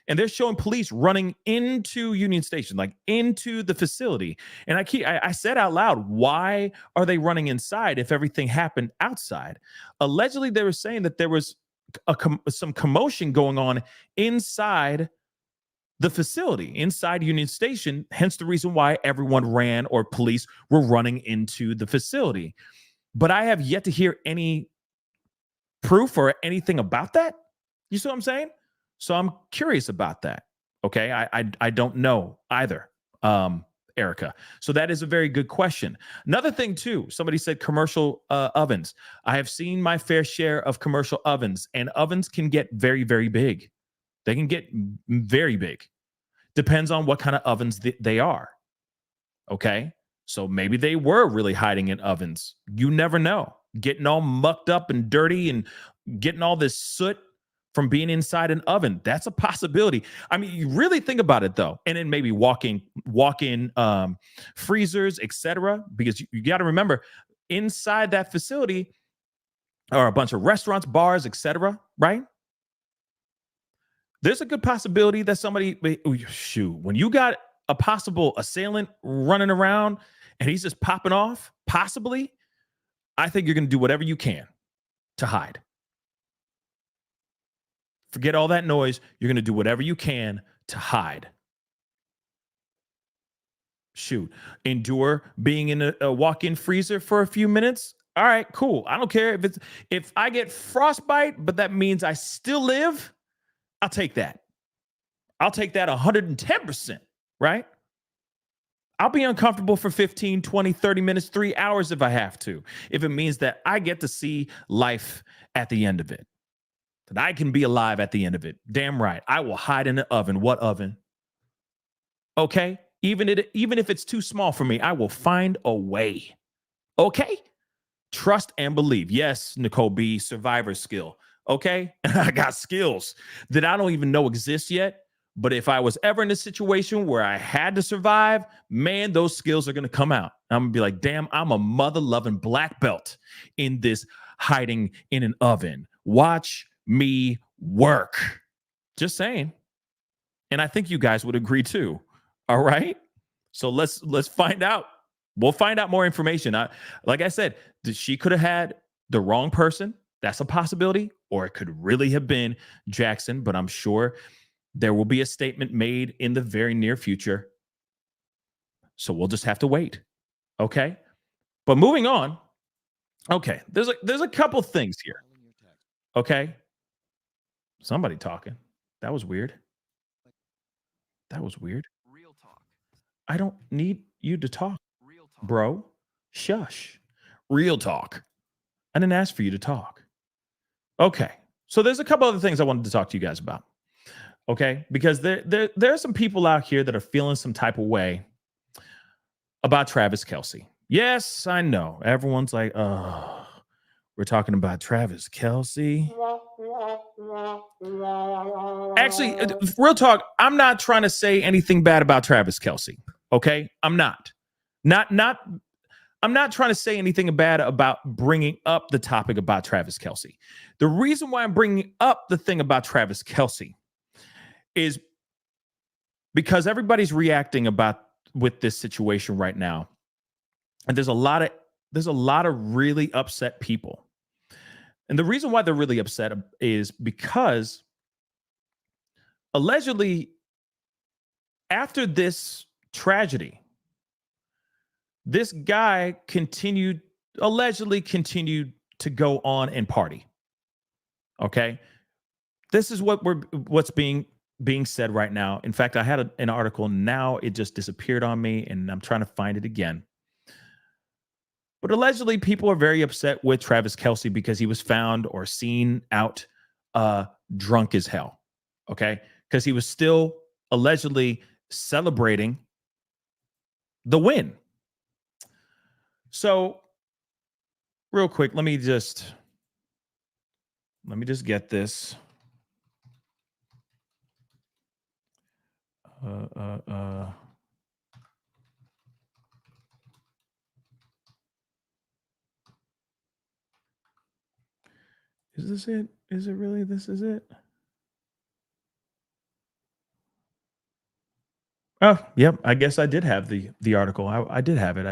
And they're showing police running into Union Station, like into the facility. And I said out loud, why are they running inside if everything happened outside? Allegedly, they were saying that there was some commotion going on inside the facility, inside Union Station, hence the reason why everyone ran, or police were running into the facility. But I have yet to hear any proof or anything about that. You see what I'm saying? So I'm curious about that. Okay. I don't know either, Erica. So that is a very good question. Another thing too, somebody said commercial ovens. I have seen my fair share of commercial ovens, and ovens can get very, very big. They can get very big. Depends on what kind of ovens they are. Okay. So maybe they were really hiding in ovens. You never know. Getting all mucked up and dirty and getting all this soot from being inside an oven. That's a possibility. I mean, you really think about it though. And then maybe walk-in freezers, etc. Because you got to remember, inside that facility are a bunch of restaurants, bars, etc. Right? There's a good possibility that somebody, when you got a possible assailant running around and he's just popping off, possibly, I think you're going to do whatever you can to hide. Forget all that noise. You're going to do whatever you can to hide. Shoot. Endure being in a walk-in freezer for a few minutes. All right, cool. I don't care if I get frostbite, but that means I still live. I'll take that. I'll take that 110%, right? I'll be uncomfortable for 15, 20, 30 minutes, 3 hours if I have to, if it means that I get to see life at the end of it. That I can be alive at the end of it. Damn right. I will hide in the oven. What oven? Okay? Even if it's too small for me, I will find a way. Okay? Trust and believe. Yes, Nicole B, survivor skill. Okay? I got skills that I don't even know exist yet. But if I was ever in a situation where I had to survive, man, those skills are going to come out. I'm going to be like, damn, I'm a mother-loving black belt in this hiding in an oven. Watch me work. Just saying. And I think you guys would agree too. All right. So let's find out. We'll find out more information. Like I said, she could have had the wrong person. That's a possibility. Or it could really have been Jackson. But I'm sure there will be a statement made in the very near future. So we'll just have to wait. Okay. But moving on. Okay. There's a couple things here. Okay. Somebody talking. That was weird. That was weird. Real talk. I don't need you to talk, Real talk. bro. Shush. Real talk. I didn't ask for you to talk. Okay. So there's a couple other things I wanted to talk to you guys about. Okay. Because there are some people out here that are feeling some type of way about Travis Kelce. Yes, I know. Everyone's like, oh, we're talking about Travis Kelce. Actually, real talk, I'm not trying to say anything bad about Travis Kelce. Okay? I'm not. I'm not trying to say anything bad about bringing up the topic about Travis Kelce. The reason why I'm bringing up the thing about Travis Kelce is because everybody's reacting with this situation right now. And there's a lot of really upset people. And the reason why they're really upset is because allegedly after this tragedy, this guy allegedly continued to go on and party. Okay. This is what's being said right now. In fact, I had an article. Now it just disappeared on me and I'm trying to find it again. But allegedly, people are very upset with Travis Kelce because he was found or seen out drunk as hell. Okay. Because he was still allegedly celebrating the win. So real quick, let me just get this. Is this it? Is it really? This is it? Oh, yep. I guess I did have the article. I did have it.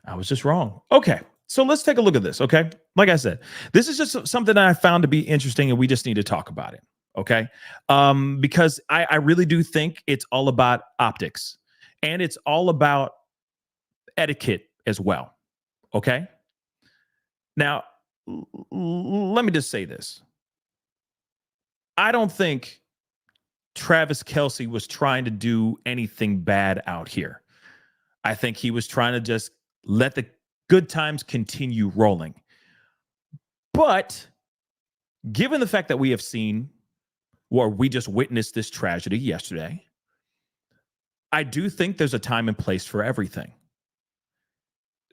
I was just wrong. Okay. So let's take a look at this. Okay. Like I said, this is just something that I found to be interesting and we just need to talk about it. Okay. Because I really do think it's all about optics and it's all about etiquette as well. Okay. Now, let me just say this. I don't think Travis Kelce was trying to do anything bad out here. I think he was trying to just let the good times continue rolling. But given the fact that we have seen, or we just witnessed this tragedy yesterday, I do think there's a time and place for everything.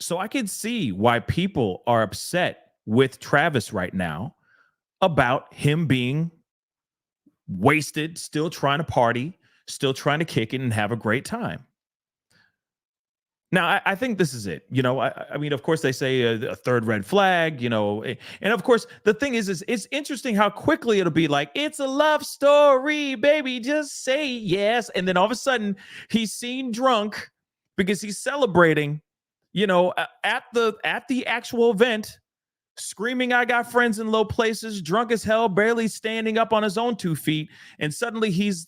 So I can see why people are upset with Travis right now about him being wasted, still trying to party, still trying to kick it and have a great time. Now, I think this is it. You know, I mean, of course, they say a third red flag, you know, and of course, the thing is it's interesting how quickly it'll be like, it's a love story, baby, just say yes. And then all of a sudden he's seen drunk because he's celebrating, you know, at the actual event, screaming, I got friends in low places, drunk as hell, barely standing up on his own 2 feet. And suddenly he's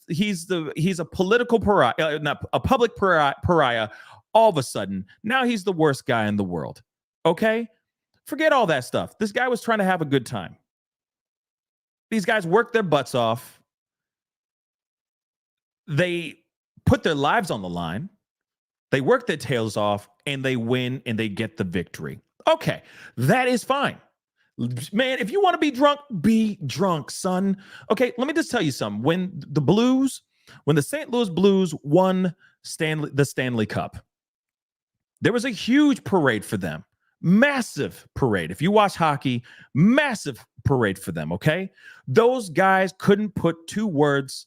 a political pariah, not a public pariah. All of a sudden, now he's the worst guy in the world. Okay? Forget all that stuff. This guy was trying to have a good time. These guys worked their butts off. They put their lives on the line. They work their tails off and they win and they get the victory. Okay, that is fine. Man, if you want to be drunk, son. Okay, let me just tell you something. When the St. Louis Blues won the Stanley Cup, there was a huge parade for them. Massive parade. If you watch hockey, massive parade for them, okay? Those guys couldn't put 2 words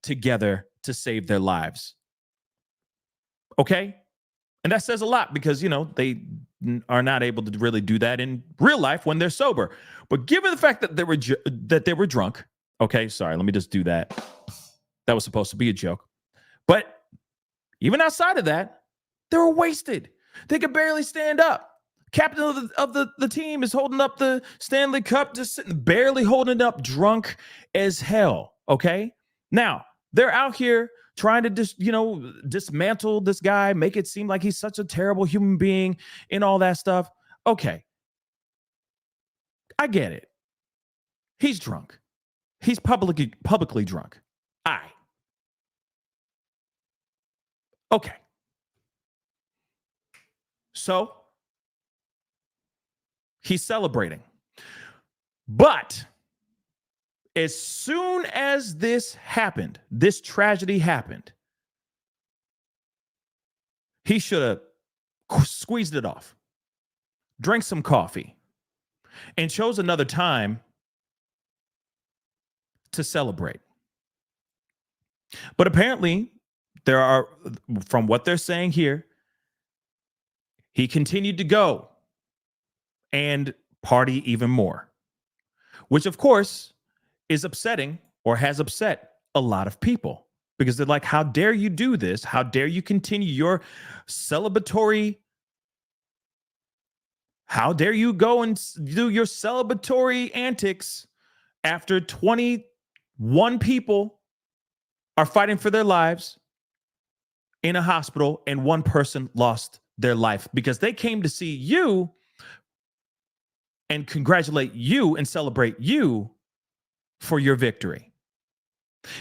together to save their lives. Okay? And that says a lot because, you know, they are not able to really do that in real life when they're sober. But given the fact that they were drunk, okay, sorry, let me just do that. That was supposed to be a joke. But even outside of that, they were wasted. They could barely stand up. Captain of the team is holding up the Stanley Cup, just sitting, barely holding it up, drunk as hell. Okay, now they're out here trying to dismantle this guy, make it seem like he's such a terrible human being and all that stuff. Okay, I get it. He's drunk. He's publicly drunk. Okay. So he's celebrating. But as soon as this happened, this tragedy happened, he should have squeezed it off, drank some coffee, and chose another time to celebrate. But apparently, there are, from what they're saying here, he continued to go and party even more, which of course is upsetting or has upset a lot of people because they're like, how dare you do this? How dare you continue your celebratory? How dare you go and do your celebratory antics after 21 people are fighting for their lives in a hospital and one person lost their life because they came to see you and congratulate you and celebrate you for your victory.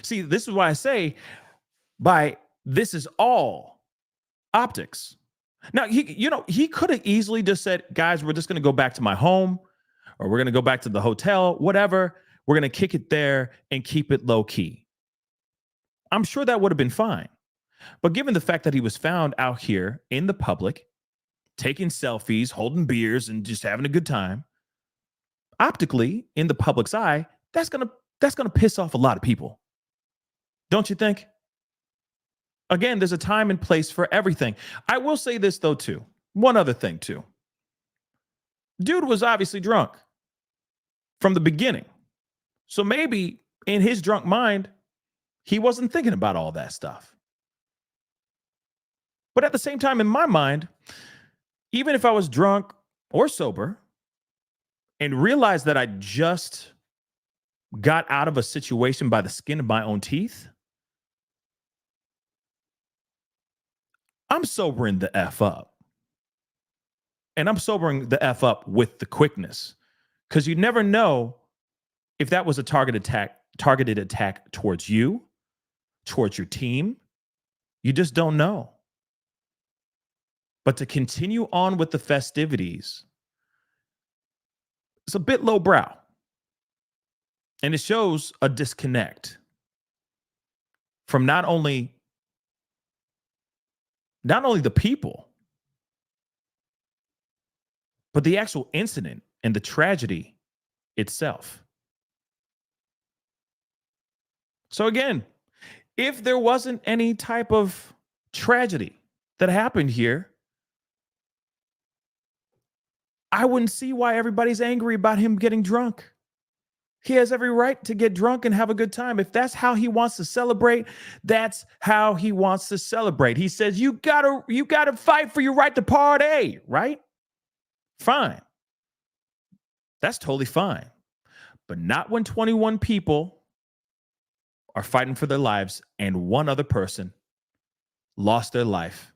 See, this is why I say this is all optics. Now, he could have easily just said, guys, we're just going to go back to my home or we're going to go back to the hotel, whatever. We're going to kick it there and keep it low key. I'm sure that would have been fine. But given the fact that he was found out here in the public, taking selfies, holding beers, and just having a good time, optically, in the public's eye, that's gonna piss off a lot of people. Don't you think? Again, there's a time and place for everything. I will say this, though, too. One other thing, too. Dude was obviously drunk from the beginning. So maybe in his drunk mind, he wasn't thinking about all that stuff. But at the same time, in my mind, even if I was drunk or sober and realized that I just got out of a situation by the skin of my own teeth, I'm sobering the F up. And I'm sobering the F up with the quickness. Because you never know if that was a targeted attack towards you, towards your team. You just don't know. But to continue on with the festivities, it's a bit lowbrow. And it shows a disconnect from not only the people, but the actual incident and the tragedy itself. So again, if there wasn't any type of tragedy that happened here, I wouldn't see why everybody's angry about him getting drunk. He has every right to get drunk and have a good time. If that's how he wants to celebrate, that's how he wants to celebrate. He says, you gotta fight for your right to party, right? Fine. That's totally fine. But not when 21 people are fighting for their lives and one other person lost their life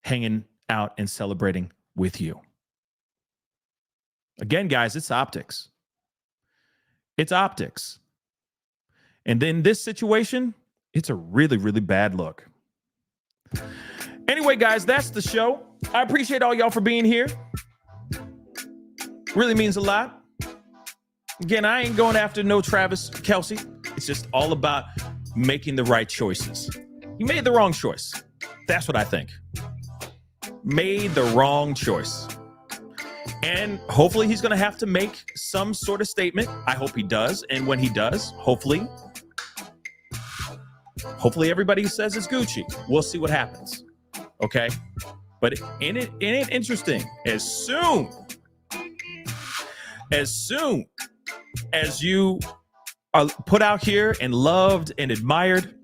hanging out and celebrating with you. Again, guys, it's optics. It's optics. And in this situation, it's a really, really bad look. Anyway, guys, that's the show. I appreciate all y'all for being here. Really means a lot. Again, I ain't going after no Travis Kelce. It's just all about making the right choices. He made the wrong choice. That's what I think. Made the wrong choice. And hopefully he's going to have to make some sort of statement. I hope he does. And when he does, hopefully everybody says it's Gucci. We'll see what happens. Okay? But ain't it interesting? As soon as you are put out here and loved and admired,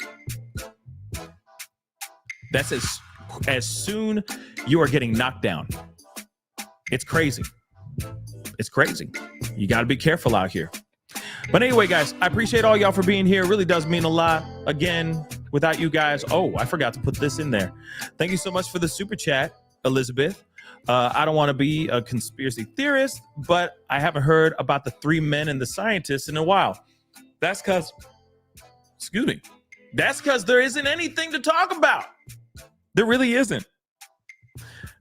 that's as soon you are getting knocked down. It's crazy. It's crazy. You got to be careful out here. But anyway, guys, I appreciate all y'all for being here. It really does mean a lot. Again, without you guys, I forgot to put this in there. Thank you so much for the super chat, Elizabeth. I don't want to be a conspiracy theorist, but I haven't heard about the 3 men and the scientists in a while. That's because there isn't anything to talk about. There really isn't.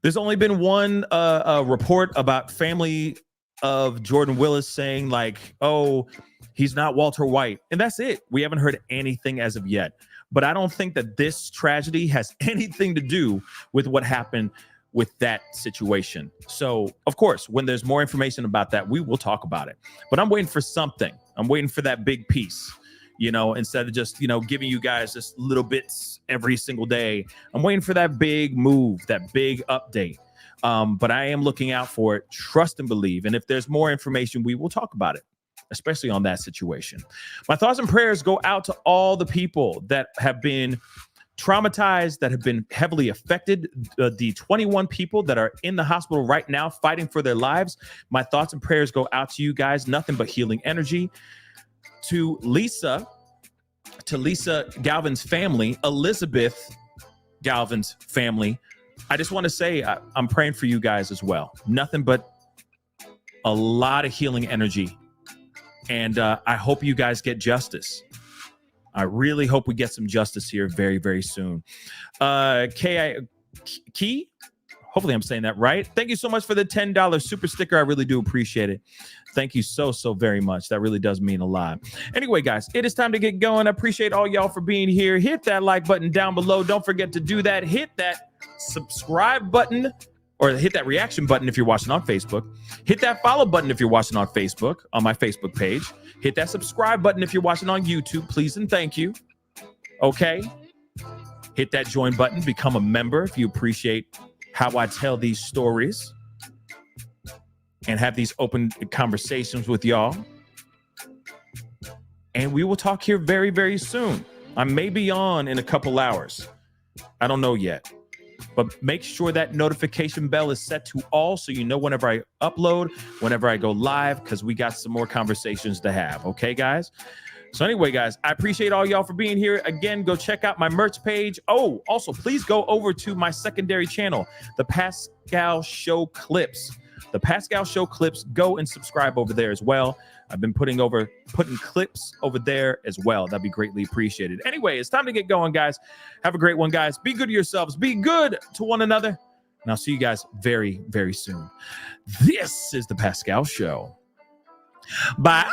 There's only been one report about family of Jordan Willis saying like, oh, he's not Walter White. And that's it. We haven't heard anything as of yet. But I don't think that this tragedy has anything to do with what happened with that situation. So, of course, when there's more information about that, we will talk about it. But I'm waiting for something. I'm waiting for that big piece, instead of just, giving you guys just little bits every single day. I'm waiting for that big move, that big update. But I am looking out for it. Trust and believe. And if there's more information, we will talk about it, especially on that situation. My thoughts and prayers go out to all the people that have been traumatized, that have been heavily affected, the 21 people that are in the hospital right now fighting for their lives. My thoughts and prayers go out to you guys. Nothing but healing energy. To Lisa Galvin's family, Elizabeth Galvin's family, I just want to say I'm praying for you guys as well. Nothing but a lot of healing energy. And I hope you guys get justice. I really hope we get some justice here very, very soon. Key, hopefully I'm saying that right. Thank you so much for the $10 super sticker. I really do appreciate it. Thank you so very much. That really does mean a lot. Anyway, guys, it is time to get going. I appreciate all y'all for being here. Hit that like button down below. Don't forget to do that. Hit that subscribe button, or hit that reaction button if you're watching on Facebook. Hit that follow button if you're watching on Facebook, on my Facebook page. Hit that subscribe button if you're watching on YouTube, please and thank you. Okay? Hit that join button. Become a member if you appreciate how I tell these stories and have these open conversations with y'all. And we will talk here very, very soon. I may be on in a couple hours. I don't know yet. But make sure that notification bell is set to all so you know whenever I upload, whenever I go live, because we got some more conversations to have. Okay, guys? So anyway, guys, I appreciate all y'all for being here. Again, go check out my merch page. Oh, also, please go over to my secondary channel, The Pascal Show Clips. The Pascal Show Clips. Go and subscribe over there as well. I've been putting clips over there as well. That'd be greatly appreciated. Anyway, it's time to get going, guys. Have a great one, guys. Be good to yourselves. Be good to one another. And I'll see you guys very, very soon. This is The Pascal Show. Bye.